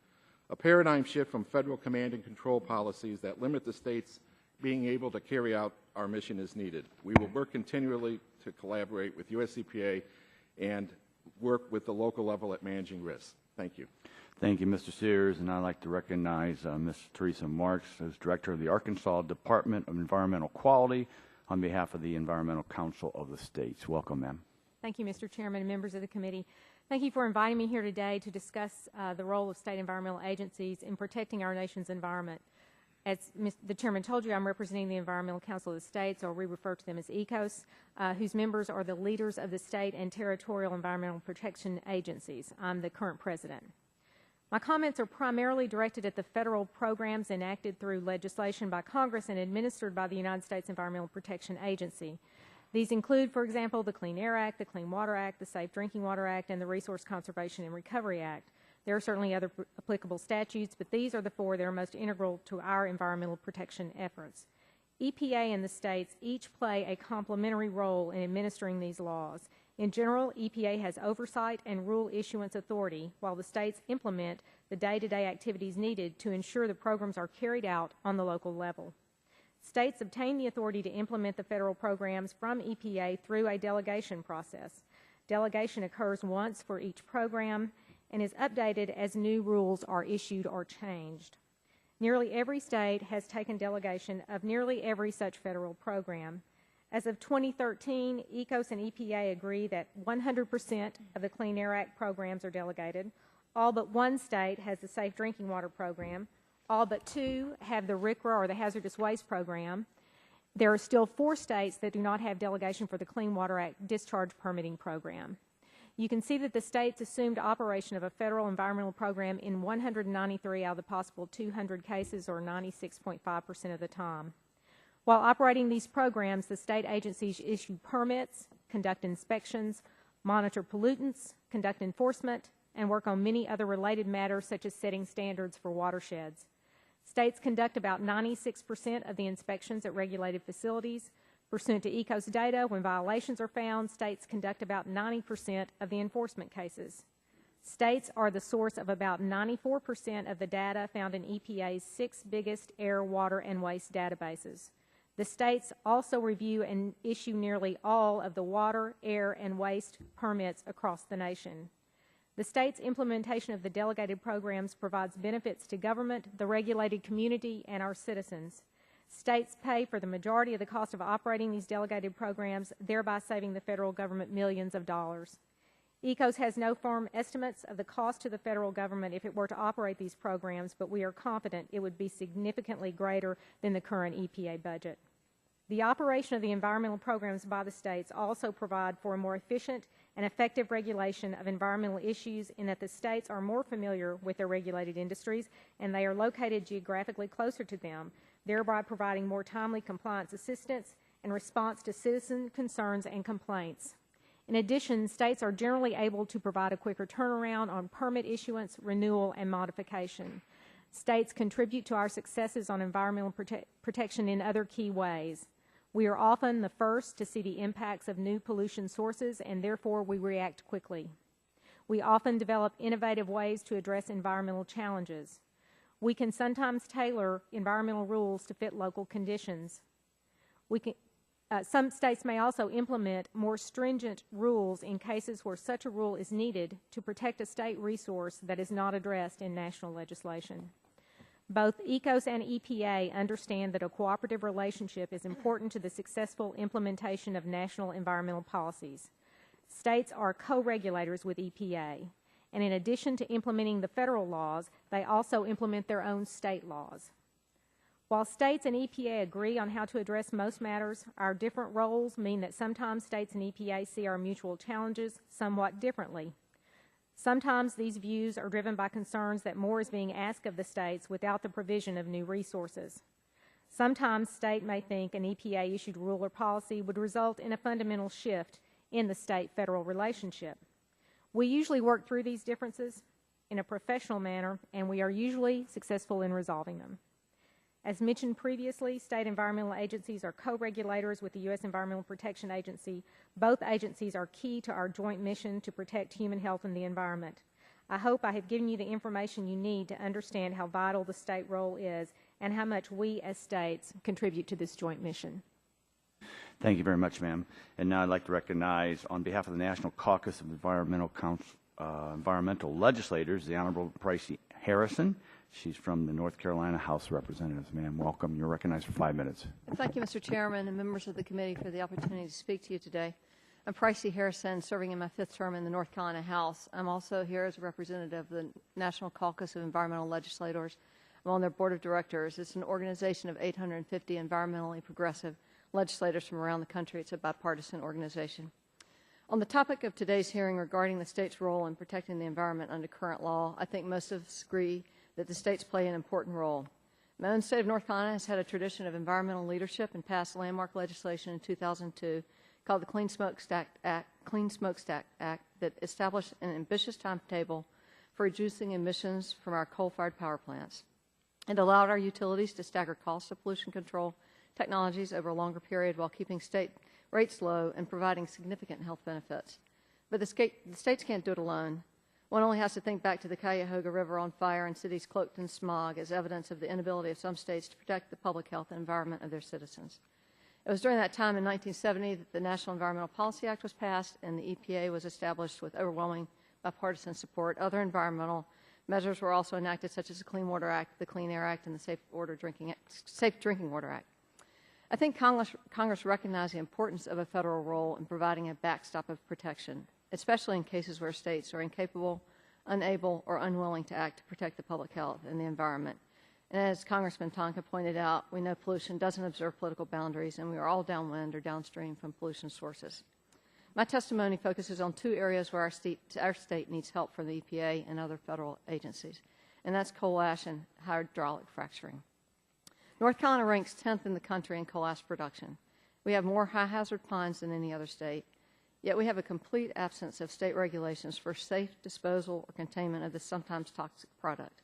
S12: A paradigm shift from federal command and control policies that limit the states being able to carry out our mission is needed. We will work continually to collaborate with US EPA and work with the local level at managing risks. Thank you.
S1: Thank you, Mr. Sears, and I'd like to recognize Ms. Teresa Marks as Director of the Arkansas Department of Environmental Quality on behalf of the Environmental Council of the States. Welcome, ma'am.
S13: Thank you, Mr. Chairman and members of the committee. Thank you for inviting me here today to discuss the role of state environmental agencies in protecting our nation's environment. As the Chairman told you, I'm representing the Environmental Council of the States, or we refer to them as ECOS, whose members are the leaders of the state and territorial environmental protection agencies. I'm the current president. My comments are primarily directed at the federal programs enacted through legislation by Congress and administered by the United States Environmental Protection Agency. These include, for example, the Clean Air Act, the Clean Water Act, the Safe Drinking Water Act, and the Resource Conservation and Recovery Act. There are certainly other applicable statutes, but these are the 4 that are most integral to our environmental protection efforts. EPA and the states each play a complementary role in administering these laws. In general, EPA has oversight and rule issuance authority, while the states implement the day-to-day activities needed to ensure the programs are carried out on the local level. States obtain the authority to implement the federal programs from EPA through a delegation process. Delegation occurs once for each program and is updated as new rules are issued or changed. Nearly every state has taken delegation of nearly every such federal program. As of 2013, ECOS and EPA agree that 100% of the Clean Air Act programs are delegated. All but 1 state has the Safe Drinking Water program. All but 2 have the RCRA, or the Hazardous Waste program. There are still 4 states that do not have delegation for the Clean Water Act discharge permitting program. You can see that the states assumed operation of a federal environmental program in 193 out of the possible 200 cases, or 96.5% of the time. While operating these programs, the state agencies issue permits, conduct inspections, monitor pollutants, conduct enforcement, and work on many other related matters such as setting standards for watersheds. States conduct about 96% of the inspections at regulated facilities. Pursuant to ECOS data, when violations are found, states conduct about 90% of the enforcement cases. States are the source of about 94% of the data found in EPA's 6 biggest air, water, and waste databases. The states also review and issue nearly all of the water, air, and waste permits across the nation. The state's implementation of the delegated programs provides benefits to government, the regulated community, and our citizens. States pay for the majority of the cost of operating these delegated programs, thereby saving the federal government millions of dollars. ECOS has no firm estimates of the cost to the federal government if it were to operate these programs, but we are confident it would be significantly greater than the current EPA budget. The operation of the environmental programs by the states also provide for a more efficient and effective regulation of environmental issues in that the states are more familiar with their regulated industries and they are located geographically closer to them, thereby providing more timely compliance assistance and response to citizen concerns and complaints. In addition, states are generally able to provide a quicker turnaround on permit issuance, renewal, and modification. States contribute to our successes on environmental protection in other key ways. We are often the first to see the impacts of new pollution sources, and therefore we react quickly. We often develop innovative ways to address environmental challenges. We can sometimes tailor environmental rules to fit local conditions. Some states may also implement more stringent rules in cases where such a rule is needed to protect a state resource that is not addressed in national legislation. Both ECOS and EPA understand that a cooperative relationship is important to the successful implementation of national environmental policies. States are co-regulators with EPA, and in addition to implementing the federal laws, they also implement their own state laws. While states and EPA agree on how to address most matters, our different roles mean that sometimes states and EPA see our mutual challenges somewhat differently. Sometimes these views are driven by concerns that more is being asked of the states without the provision of new resources. Sometimes state may think an EPA-issued rule or policy would result in a fundamental shift in the state-federal relationship. We usually work through these differences in a professional manner, and we are usually successful in resolving them. As mentioned previously, state environmental agencies are co-regulators with the U.S. Environmental Protection Agency. Both agencies are key to our joint mission to protect human health and the environment. I hope I have given you the information you need to understand how vital the state role is and how much we as states contribute to this joint mission.
S1: Thank you very much, ma'am. And now I'd like to recognize, on behalf of the National Caucus of Environmental Legislators, the Honorable Pricey Harrison. She's from the North Carolina House of Representatives. Ma'am, welcome. You're recognized for 5 minutes.
S14: Thank you, Mr. Chairman, and members of the committee for the opportunity to speak to you today. I'm Pricey Harrison, serving in my 5th term in the North Carolina House. I'm also here as a representative of the National Caucus of Environmental Legislators. I'm on their board of directors. It's an organization of 850 environmentally progressive legislators from around the country. It's a bipartisan organization. On the topic of today's hearing regarding the state's role in protecting the environment under current law, I think most of us agree that the states play an important role. My own state of North Carolina has had a tradition of environmental leadership and passed landmark legislation in 2002 called the Clean Smokestack Act that established an ambitious timetable for reducing emissions from our coal-fired power plants. It allowed our utilities to stagger costs of pollution control technologies over a longer period while keeping state rates low and providing significant health benefits. But the states can't do it alone. One only has to think back to the Cuyahoga River on fire and cities cloaked in smog as evidence of the inability of some states to protect the public health and environment of their citizens. It was during that time in 1970 that the National Environmental Policy Act was passed and the EPA was established with overwhelming bipartisan support. Other environmental measures were also enacted, such as the Clean Water Act, the Clean Air Act, and the Safe Drinking Water Act. I think Congress recognized the importance of a federal role in providing a backstop of protection, especially in cases where states are incapable, unable, or unwilling to act to protect the public health and the environment. And as Congressman Tonka pointed out, we know pollution doesn't observe political boundaries, and we are all downwind or downstream from pollution sources. My testimony focuses on 2 areas where our state needs help from the EPA and other federal agencies, and that's coal ash and hydraulic fracturing. North Carolina ranks 10th in the country in coal ash production. We have more high-hazard pines than any other state. Yet we have a complete absence of state regulations for safe disposal or containment of this sometimes toxic product.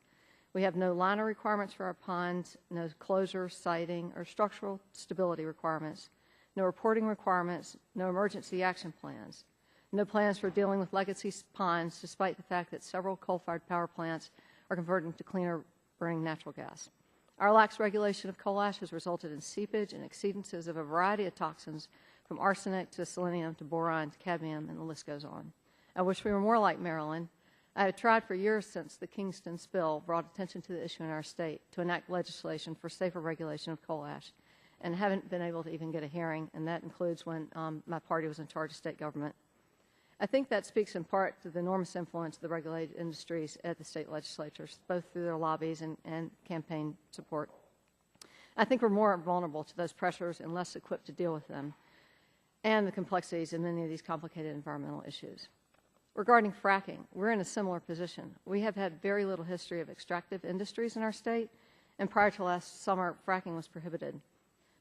S14: We have no liner requirements for our ponds, no closure, siting, or structural stability requirements, no reporting requirements, no emergency action plans, no plans for dealing with legacy ponds, despite the fact that several coal-fired power plants are converting to cleaner burning natural gas. Our lax regulation of coal ash has resulted in seepage and exceedances of a variety of toxins, from arsenic to selenium to boron to cadmium, and the list goes on. I wish we were more like Maryland. I have tried for years since the Kingston spill brought attention to the issue in our state to enact legislation for safer regulation of coal ash, and haven't been able to even get a hearing, and that includes when my party was in charge of state government. I think that speaks in part to the enormous influence of the regulated industries at the state legislatures, both through their lobbies and campaign support. I think we're more vulnerable to those pressures and less equipped to deal with them and the complexities in many of these complicated environmental issues. Regarding fracking, we're in a similar position. We have had very little history of extractive industries in our state, and prior to last summer, fracking was prohibited.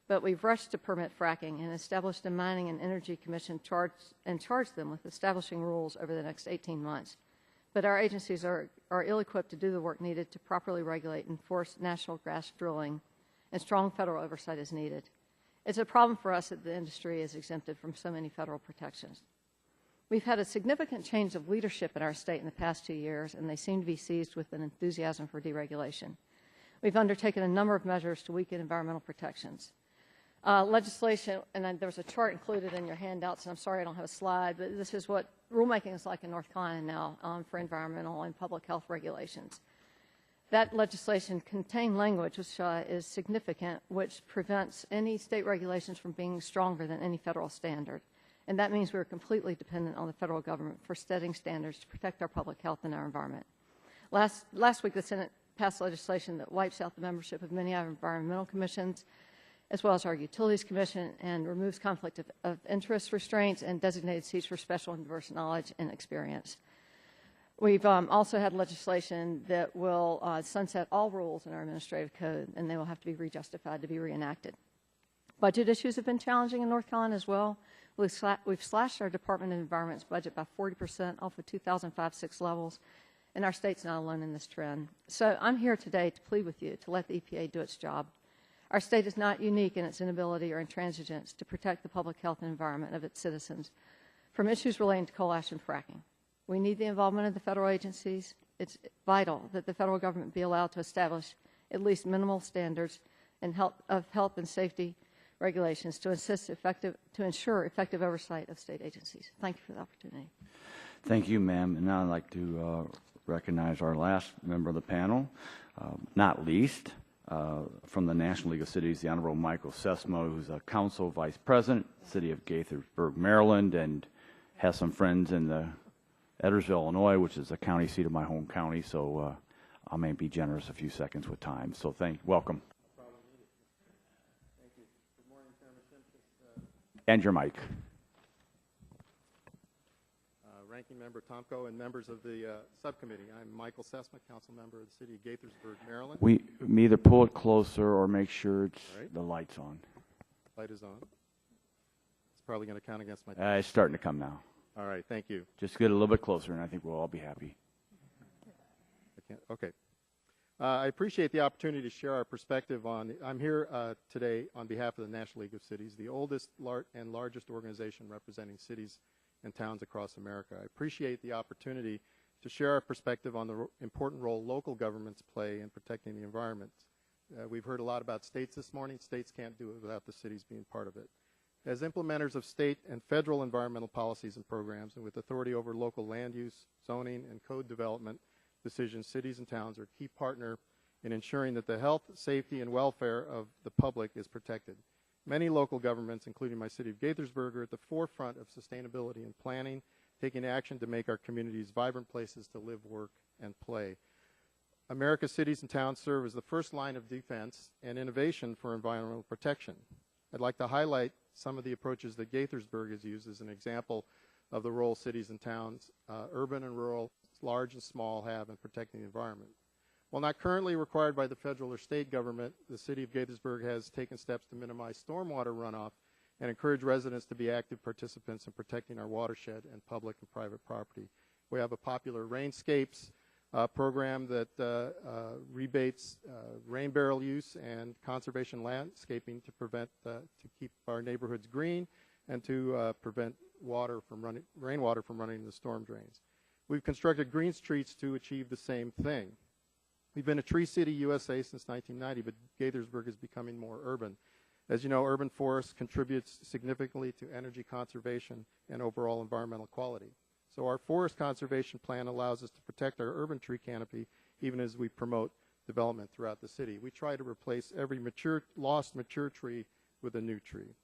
S14: But we've rushed to permit fracking and established a Mining and Energy Commission charged them with establishing rules over the next 18 months. But our agencies are ill-equipped to do the work needed to properly regulate and enforce national gas drilling, and strong federal oversight is needed. It's a problem for us that the industry is exempted from so many federal protections. We've had a significant change of leadership in our state in the past 2 years, and they seem to be seized with an enthusiasm for deregulation. We've undertaken a number of measures to weaken environmental protections. Legislation, and there's a chart included in your handouts, and I'm sorry I don't have a slide, but this is what rulemaking is like in North Carolina now for environmental and public health regulations. That legislation contained language which is significant, which prevents any state regulations from being stronger than any federal standard. And that means we're completely dependent on the federal government for setting standards to protect our public health and our environment. Last week, the Senate passed legislation that wipes out the membership of many of our environmental commissions, as well as our Utilities Commission, and removes conflict of interest restraints and designated seats for special and diverse knowledge and experience. We've also had legislation that will sunset all rules in our administrative code, and they will have to be rejustified to be reenacted. Budget issues have been challenging in North Carolina as well. We've slashed our Department of Environment's budget by 40% off of 2005-06 levels, and our state's not alone in this trend. So I'm here today to plead with you to let the EPA do its job. Our state is not unique in its inability or intransigence to protect the public health and environment of its citizens from issues relating to coal ash and fracking. We need the involvement of the federal agencies. It's vital that the federal government be allowed to establish at least minimal standards of health and safety regulations to ensure effective oversight of state agencies. Thank you for the opportunity.
S1: Thank you, ma'am. And now I'd like to recognize our last member of the panel, not least, from the National League of Cities, the Honorable Michael Sesmo, who's a Council Vice President, City of Gaithersburg, Maryland, and has some friends in the Edwardsville, Illinois, which is the county seat of my home county, so I may be generous a few seconds with time. So welcome.
S15: Thank you. Good morning, Chairman Simpkins.
S1: And your mic.
S15: Ranking Member Tomko and members of the subcommittee. I'm Michael Sesma, council member of the City of Gaithersburg, Maryland.
S1: We either pull it closer or make sure the light's on.
S15: Light is on. It's probably going to count against my time.
S1: It's starting to come now.
S15: All right, thank you.
S1: Just get a little bit closer, and I think we'll all be happy.
S15: Okay. I appreciate the opportunity to share our perspective on. I'm here today on behalf of the National League of Cities, the oldest and largest organization representing cities and towns across America. I appreciate the opportunity to share our perspective on the important role local governments play in protecting the environment. We've heard a lot about states this morning. States can't do it without the cities being part of it. As implementers of state and federal environmental policies and programs, and with authority over local land use, zoning, and code development decisions, cities and towns are a key partner in ensuring that the health, safety, and welfare of the public is protected. Many local governments, including my city of Gaithersburg, are at the forefront of sustainability and planning, taking action to make our communities vibrant places to live, work, and play. America's cities and towns serve as the first line of defense and innovation for environmental protection. I'd like to highlight some of the approaches that Gaithersburg has used as an example of the role cities and towns, urban and rural, large and small, have in protecting the environment. While not currently required by the federal or state government, the city of Gaithersburg has taken steps to minimize stormwater runoff and encourage residents to be active participants in protecting our watershed and public and private property. We have a popular Rainscapes program that rebates rain barrel use and conservation landscaping to keep our neighborhoods green and to prevent rainwater from running into storm drains. We've constructed green streets to achieve the same thing. We've been a tree city USA since 1990, but Gaithersburg is becoming more urban. As you know, urban forest contributes significantly to energy conservation and overall environmental quality. So our forest conservation plan allows us to protect our urban tree canopy even as we promote development throughout the city. We try to replace every lost mature tree with a new tree.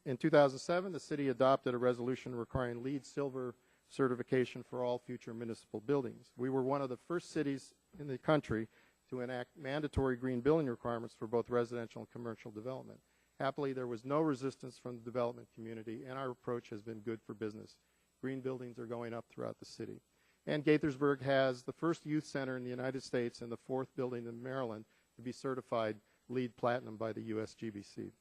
S15: In 2007, the city adopted a resolution requiring LEED Silver certification for all future municipal buildings. We were one of the first cities in the country to enact mandatory green building requirements for both residential and commercial development. Happily, there was no resistance from the development community, and our approach has been good for business. Green buildings are going up throughout the city. And Gaithersburg has the first youth center in the United States and the fourth building in Maryland to be certified LEED Platinum by the USGBC.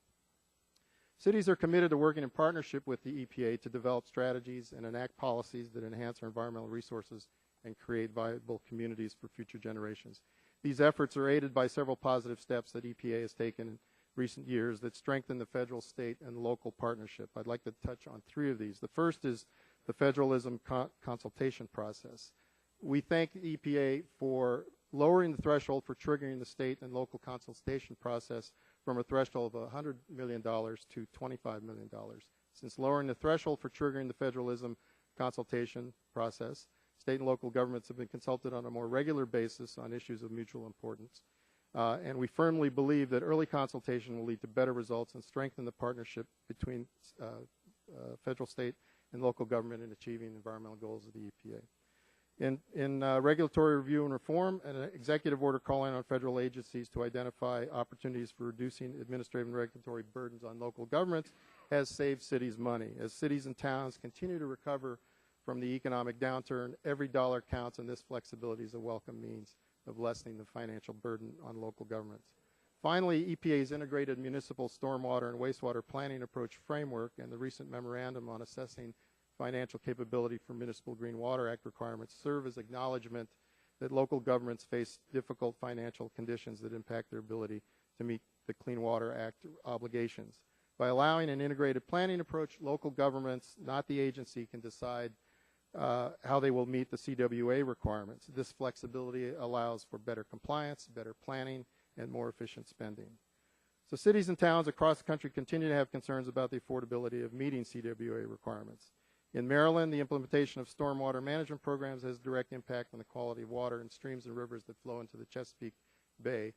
S15: Cities are committed to working in partnership with the EPA to develop strategies and enact policies that enhance our environmental resources and create viable communities for future generations. These efforts are aided by several positive steps that EPA has taken in recent years that strengthen the federal, state, and local partnership. I'd like to touch on three of these. The first is the federalism consultation process. We thank the EPA for lowering the threshold for triggering the state and local consultation process from a threshold of $100 million to $25 million. Since lowering the threshold for triggering the federalism consultation process, state and local governments have been consulted on a more regular basis on issues of mutual importance. And we firmly believe that early consultation will lead to better results and strengthen the partnership between federal, state, and local government in achieving environmental goals of the EPA. In regulatory review and reform, an executive order calling on federal agencies to identify opportunities for reducing administrative and regulatory burdens on local governments has saved cities money. As cities and towns continue to recover from the economic downturn, every dollar counts, and this flexibility is a welcome means of lessening the financial burden on local governments. Finally, EPA's integrated municipal stormwater and wastewater planning approach framework and the recent memorandum on assessing financial capability for municipal Green Water Act requirements serve as acknowledgement that local governments face difficult financial conditions that impact their ability to meet the Clean Water Act obligations. By allowing an integrated planning approach, local governments, not the agency, can decide how they will meet the CWA requirements. This flexibility allows for better compliance, better planning, and more efficient spending. So cities and towns across the country continue to have concerns about the affordability of meeting CWA requirements. In Maryland, the implementation of stormwater management programs has direct impact on the quality of water in streams and rivers that flow into the Chesapeake Bay.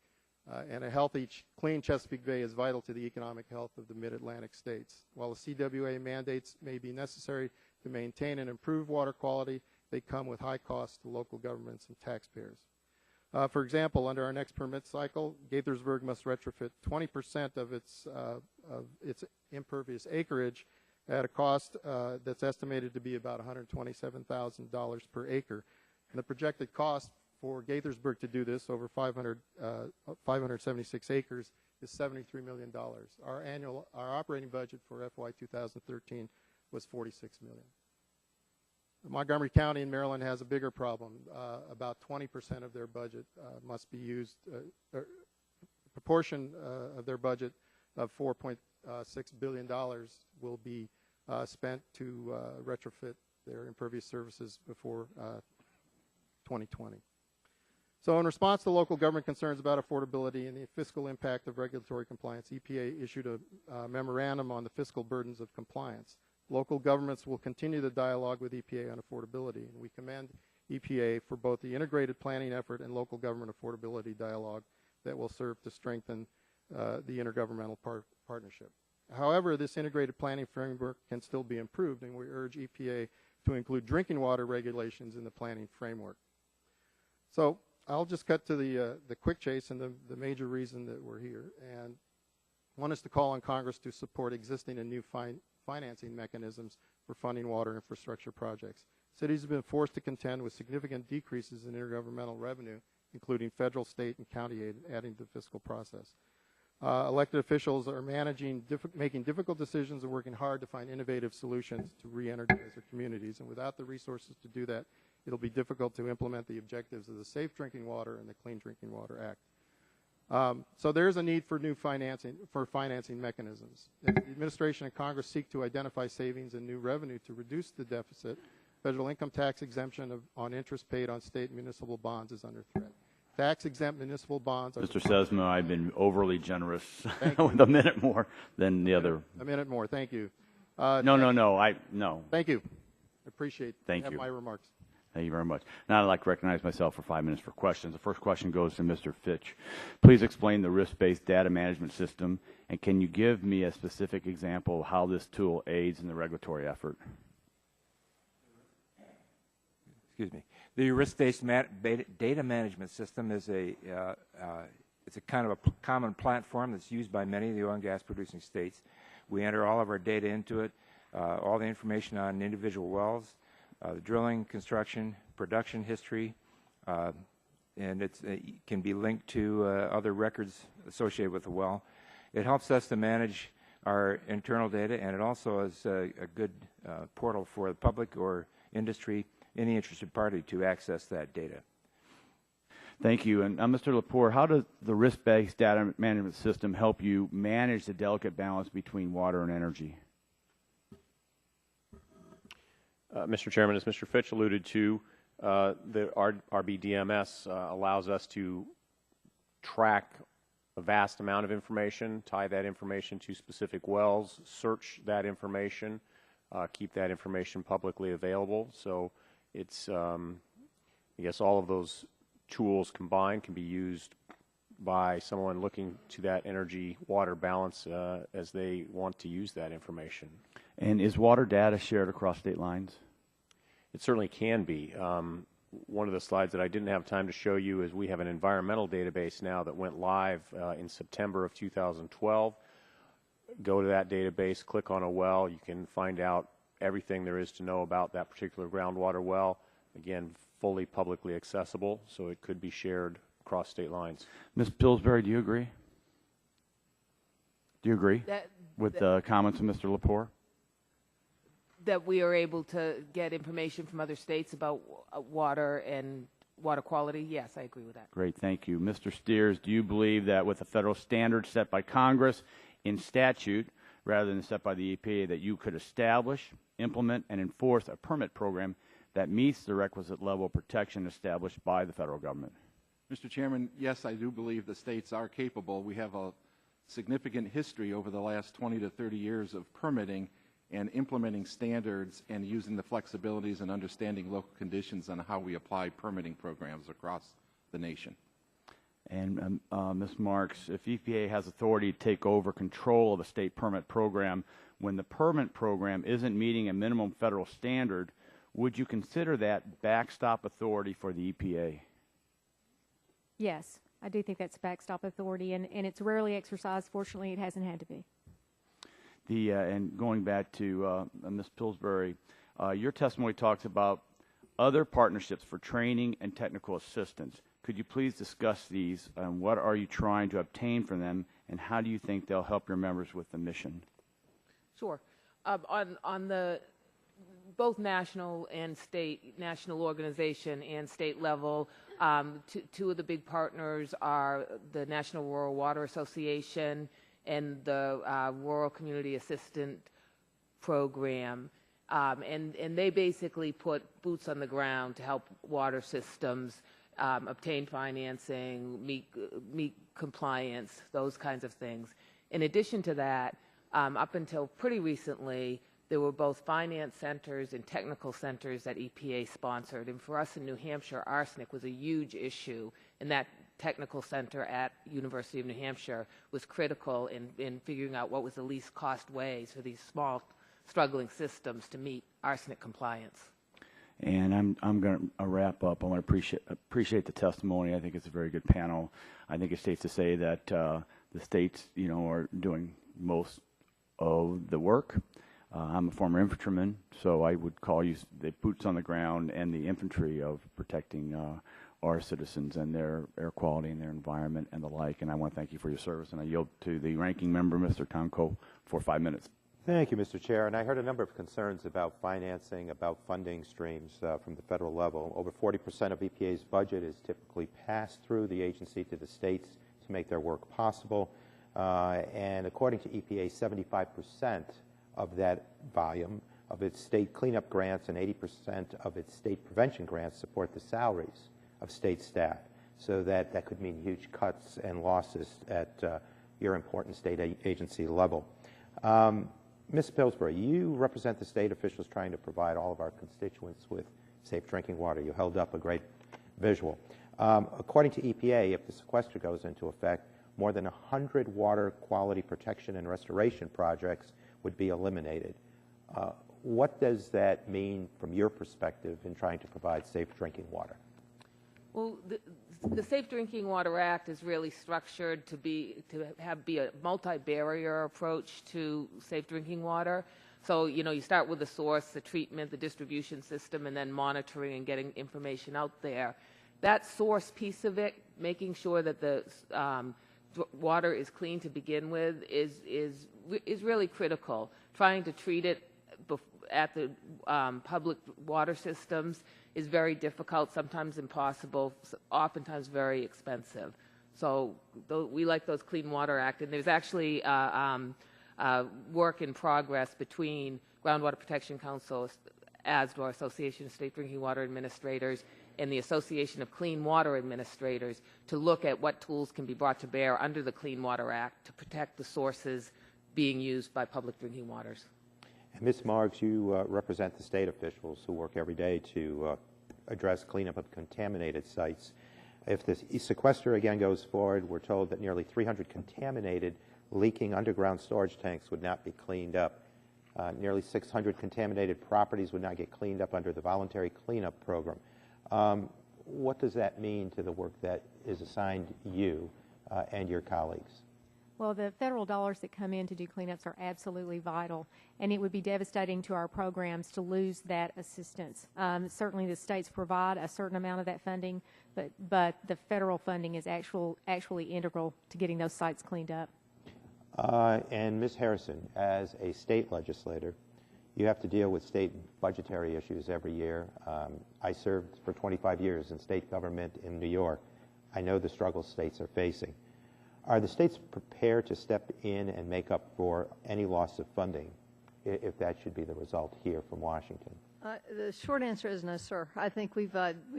S15: And a healthy, clean Chesapeake Bay is vital to the economic health of the mid-Atlantic states. While the CWA mandates may be necessary to maintain and improve water quality, they come with high costs to local governments and taxpayers. For example, under our next permit cycle, Gaithersburg must retrofit 20% of its impervious acreage at a cost that's estimated to be about $127,000 per acre. And the projected cost for Gaithersburg to do this over 576 acres is $73 million. Our operating budget for FY 2013 was $46 million. Montgomery County in Maryland has a bigger problem. About 20% of their budget must be used, proportion of their budget of $4.6 billion will be spent to retrofit their impervious surfaces before 2020. So in response to local government concerns about affordability and the fiscal impact of regulatory compliance, EPA issued a memorandum on the fiscal burdens of compliance. Local governments will continue the dialogue with EPA on affordability, and we commend EPA for both the integrated planning effort and local government affordability dialogue that will serve to strengthen the intergovernmental partnership. However, this integrated planning framework can still be improved, and we urge EPA to include drinking water regulations in the planning framework. So I'll just cut to the quick chase and the major reason that we're here. And one is to call on Congress to support existing and new financing mechanisms for funding water infrastructure projects. Cities have been forced to contend with significant decreases in intergovernmental revenue, including federal, state, and county aid, adding to the fiscal process. Elected officials are making difficult decisions and working hard to find innovative solutions to re-energize their communities. And without the resources to do that, it'll be difficult to implement the objectives of the Safe Drinking Water and the Clean Drinking Water Act. So there is a need for new financing mechanisms. If the administration and Congress seek to identify savings and new revenue to reduce the deficit, federal income tax exemption on interest paid on state and municipal bonds is under threat. Tax-exempt municipal bonds are... Mr.
S1: Sesma, I've been overly generous with a minute more than the other.
S15: A minute more, thank you.
S1: No.
S15: Thank you. Appreciate
S1: Thank you.
S15: my remarks.
S1: Thank you very much. Now I'd like to recognize myself for 5 minutes for questions. The first question goes to Mr. Fitch. Please explain the risk-based data management system And can you give me a specific example of how this tool aids in the regulatory effort?
S8: Excuse me. The risk-based data management system is it's a kind of a common platform that's used by many of the oil and gas producing states. We enter all of our data into it, all the information on individual wells, the drilling, construction, production history, and it can be linked to other records associated with the well. It helps us to manage our internal data, and it also is a good portal for the public or industry, any interested party, to access that data.
S1: Thank you. And Mr. Lepore, how does the risk-based data management system help you manage the delicate balance between water and energy?
S10: Mr. Chairman, as Mr. Fitch alluded to, the RBDMS allows us to track a vast amount of information, tie that information to specific wells, search that information, keep that information publicly available. So it's, I guess all of those tools combined can be used by someone looking to that energy-water balance as they want to use that information.
S1: And is water data shared across state lines?
S10: It certainly can be. One of the slides that I didn't have time to show you is we have an environmental database now that went live in September of 2012. Go to that database, click on a well, you can find out everything there is to know about that particular groundwater well. Again, fully publicly accessible, so it could be shared across state lines.
S1: Ms. Pillsbury, do you agree? Do you agree with the comments of Mr. Lepore?
S11: That we are able to get information from other states about water and water quality? Yes, I agree with that.
S1: Great, thank you. Mr. Steers, do you believe that with a federal standard set by Congress in statute, rather than set by the EPA, that you could establish, implement, and enforce a permit program that meets the requisite level of protection established by the federal government?
S12: Mr. Chairman, yes, I do believe the states are capable. We have a significant history over the last 20 to 30 years of permitting and implementing standards and using the flexibilities and understanding local conditions on how we apply permitting programs across the nation.
S1: And Ms. Marks, if EPA has authority to take over control of a state permit program, when the permit program isn't meeting a minimum federal standard, would you consider that backstop authority for the EPA?
S13: Yes, I do think that's backstop authority, and it's rarely exercised. Fortunately, it hasn't had to be.
S1: And going back to Ms. Pillsbury, your testimony talks about other partnerships for training and technical assistance. Could you please discuss these, and what are you trying to obtain from them, and how do you think they'll help your members with the mission?
S11: Sure. On the both national and state, national organization and state level, two of the big partners are the National Rural Water Association and the Rural Community Assistant Program. And they basically put boots on the ground to help water systems obtain financing, meet compliance, those kinds of things. In addition to that, up until pretty recently, there were both finance centers and technical centers that EPA sponsored. And for us in New Hampshire, arsenic was a huge issue, and that technical center at University of New Hampshire was critical in figuring out what was the least cost ways for these small, struggling systems to meet arsenic compliance.
S1: And I'm going to wrap up. I want to appreciate the testimony. I think it's a very good panel. I think it's safe to say that the states, are doing most of the work. I'm a former infantryman, so I would call you the boots on the ground and the infantry of protecting our citizens and their air quality and their environment and the like. And I want to thank you for your service. And I yield to the ranking member, Mr. Tonko, for 5 minutes.
S2: Thank you, Mr. Chair. And I heard a number of concerns about financing, about funding streams from the federal level. Over 40% of EPA's budget is typically passed through the agency to the states to make their work possible. And according to EPA, 75% of that volume of its state cleanup grants and 80% of its state prevention grants support the salaries of state staff. So that could mean huge cuts and losses at your important state agency level. Ms. Pillsbury, you represent the state officials trying to provide all of our constituents with safe drinking water. You held up a great visual. According to EPA, if the sequester goes into effect, more than 100 water quality protection and restoration projects would be eliminated. What does that mean from your perspective in trying to provide safe drinking water?
S11: Well, the Safe Drinking Water Act is really structured to be a multi-barrier approach to safe drinking water. So, you know, you start with the source, the treatment, the distribution system, and then monitoring and getting information out there. That source piece of it, making sure that the water is clean to begin with, is really critical. Trying to treat it at the public water systems is very difficult, sometimes impossible, oftentimes very expensive. So we like those Clean Water Act, and there's actually work in progress between Groundwater Protection Council, ASDOR, Association of State Drinking Water Administrators, and the Association of Clean Water Administrators to look at what tools can be brought to bear under the Clean Water Act to protect the sources being used by public drinking waters.
S2: And Ms. Marks, you represent the state officials who work every day to address cleanup of contaminated sites. If the sequester again goes forward, we're told that nearly 300 contaminated, leaking underground storage tanks would not be cleaned up. Nearly 600 contaminated properties would not get cleaned up under the voluntary cleanup program. What does that mean to the work that is assigned you and your colleagues?
S13: Well, the federal dollars that come in to do cleanups are absolutely vital, and it would be devastating to our programs to lose that assistance. Certainly the states provide a certain amount of that funding, but the federal funding is actually integral to getting those sites cleaned up.
S2: And Ms. Harrison, as a state legislator, you have to deal with state budgetary issues every year. I served for 25 years in state government in New York. I know the struggles states are facing. Are the states prepared to step in and make up for any loss of funding if that should be the result here from Washington?
S14: The short answer is no, sir. I think we've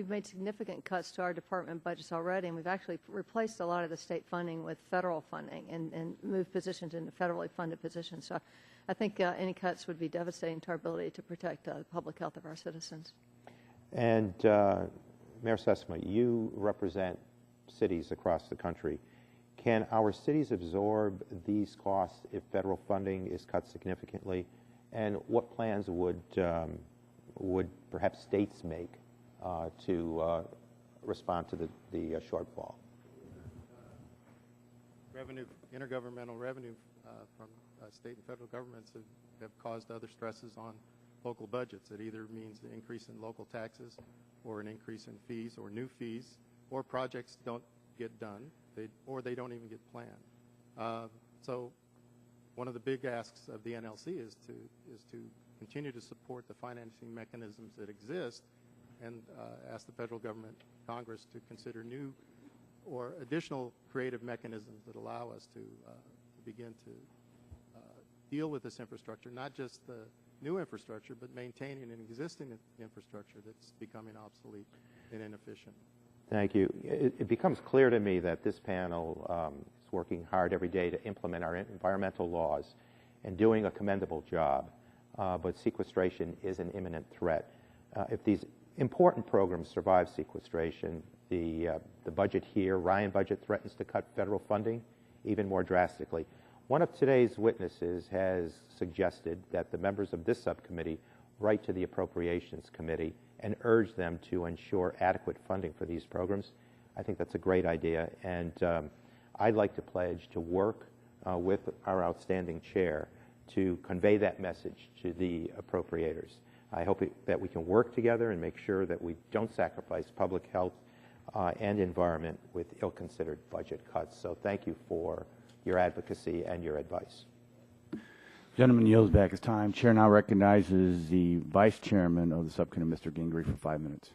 S14: made significant cuts to our department budgets already, and we've actually replaced a lot of the state funding with federal funding and moved positions into federally funded positions. So I think any cuts would be devastating to our ability to protect the public health of our citizens.
S2: And Mayor Sesma, you represent cities across the country. Can our cities absorb these costs if federal funding is cut significantly? And what plans would perhaps states make to respond to the shortfall?
S15: Intergovernmental revenue from state and federal governments have caused other stresses on local budgets. It either means an increase in local taxes or an increase in fees or new fees, or projects don't get done, or they don't even get planned. So one of the big asks of the NLC is to continue to support the financing mechanisms that exist and ask the federal government, Congress, to consider new or additional creative mechanisms that allow us to begin to deal with this infrastructure, not just the new infrastructure, but maintaining an existing infrastructure that's becoming obsolete and inefficient.
S2: Thank you. It becomes clear to me that this panel is working hard every day to implement our environmental laws and doing a commendable job, but sequestration is an imminent threat. If these important programs survive sequestration, the budget here, Ryan budget, threatens to cut federal funding even more drastically. One of today's witnesses has suggested that the members of this subcommittee write to the Appropriations Committee and urge them to ensure adequate funding for these programs. I think that's a great idea, and I'd like to pledge to work with our outstanding chair to convey that message to the appropriators. I hope that we can work together and make sure that we don't sacrifice public health and environment with ill-considered budget cuts. So thank you for your advocacy and your advice.
S1: Gentleman yields back his time. Chair now recognizes the Vice Chairman of the subcommittee, Mr. Gingrey, for 5 minutes.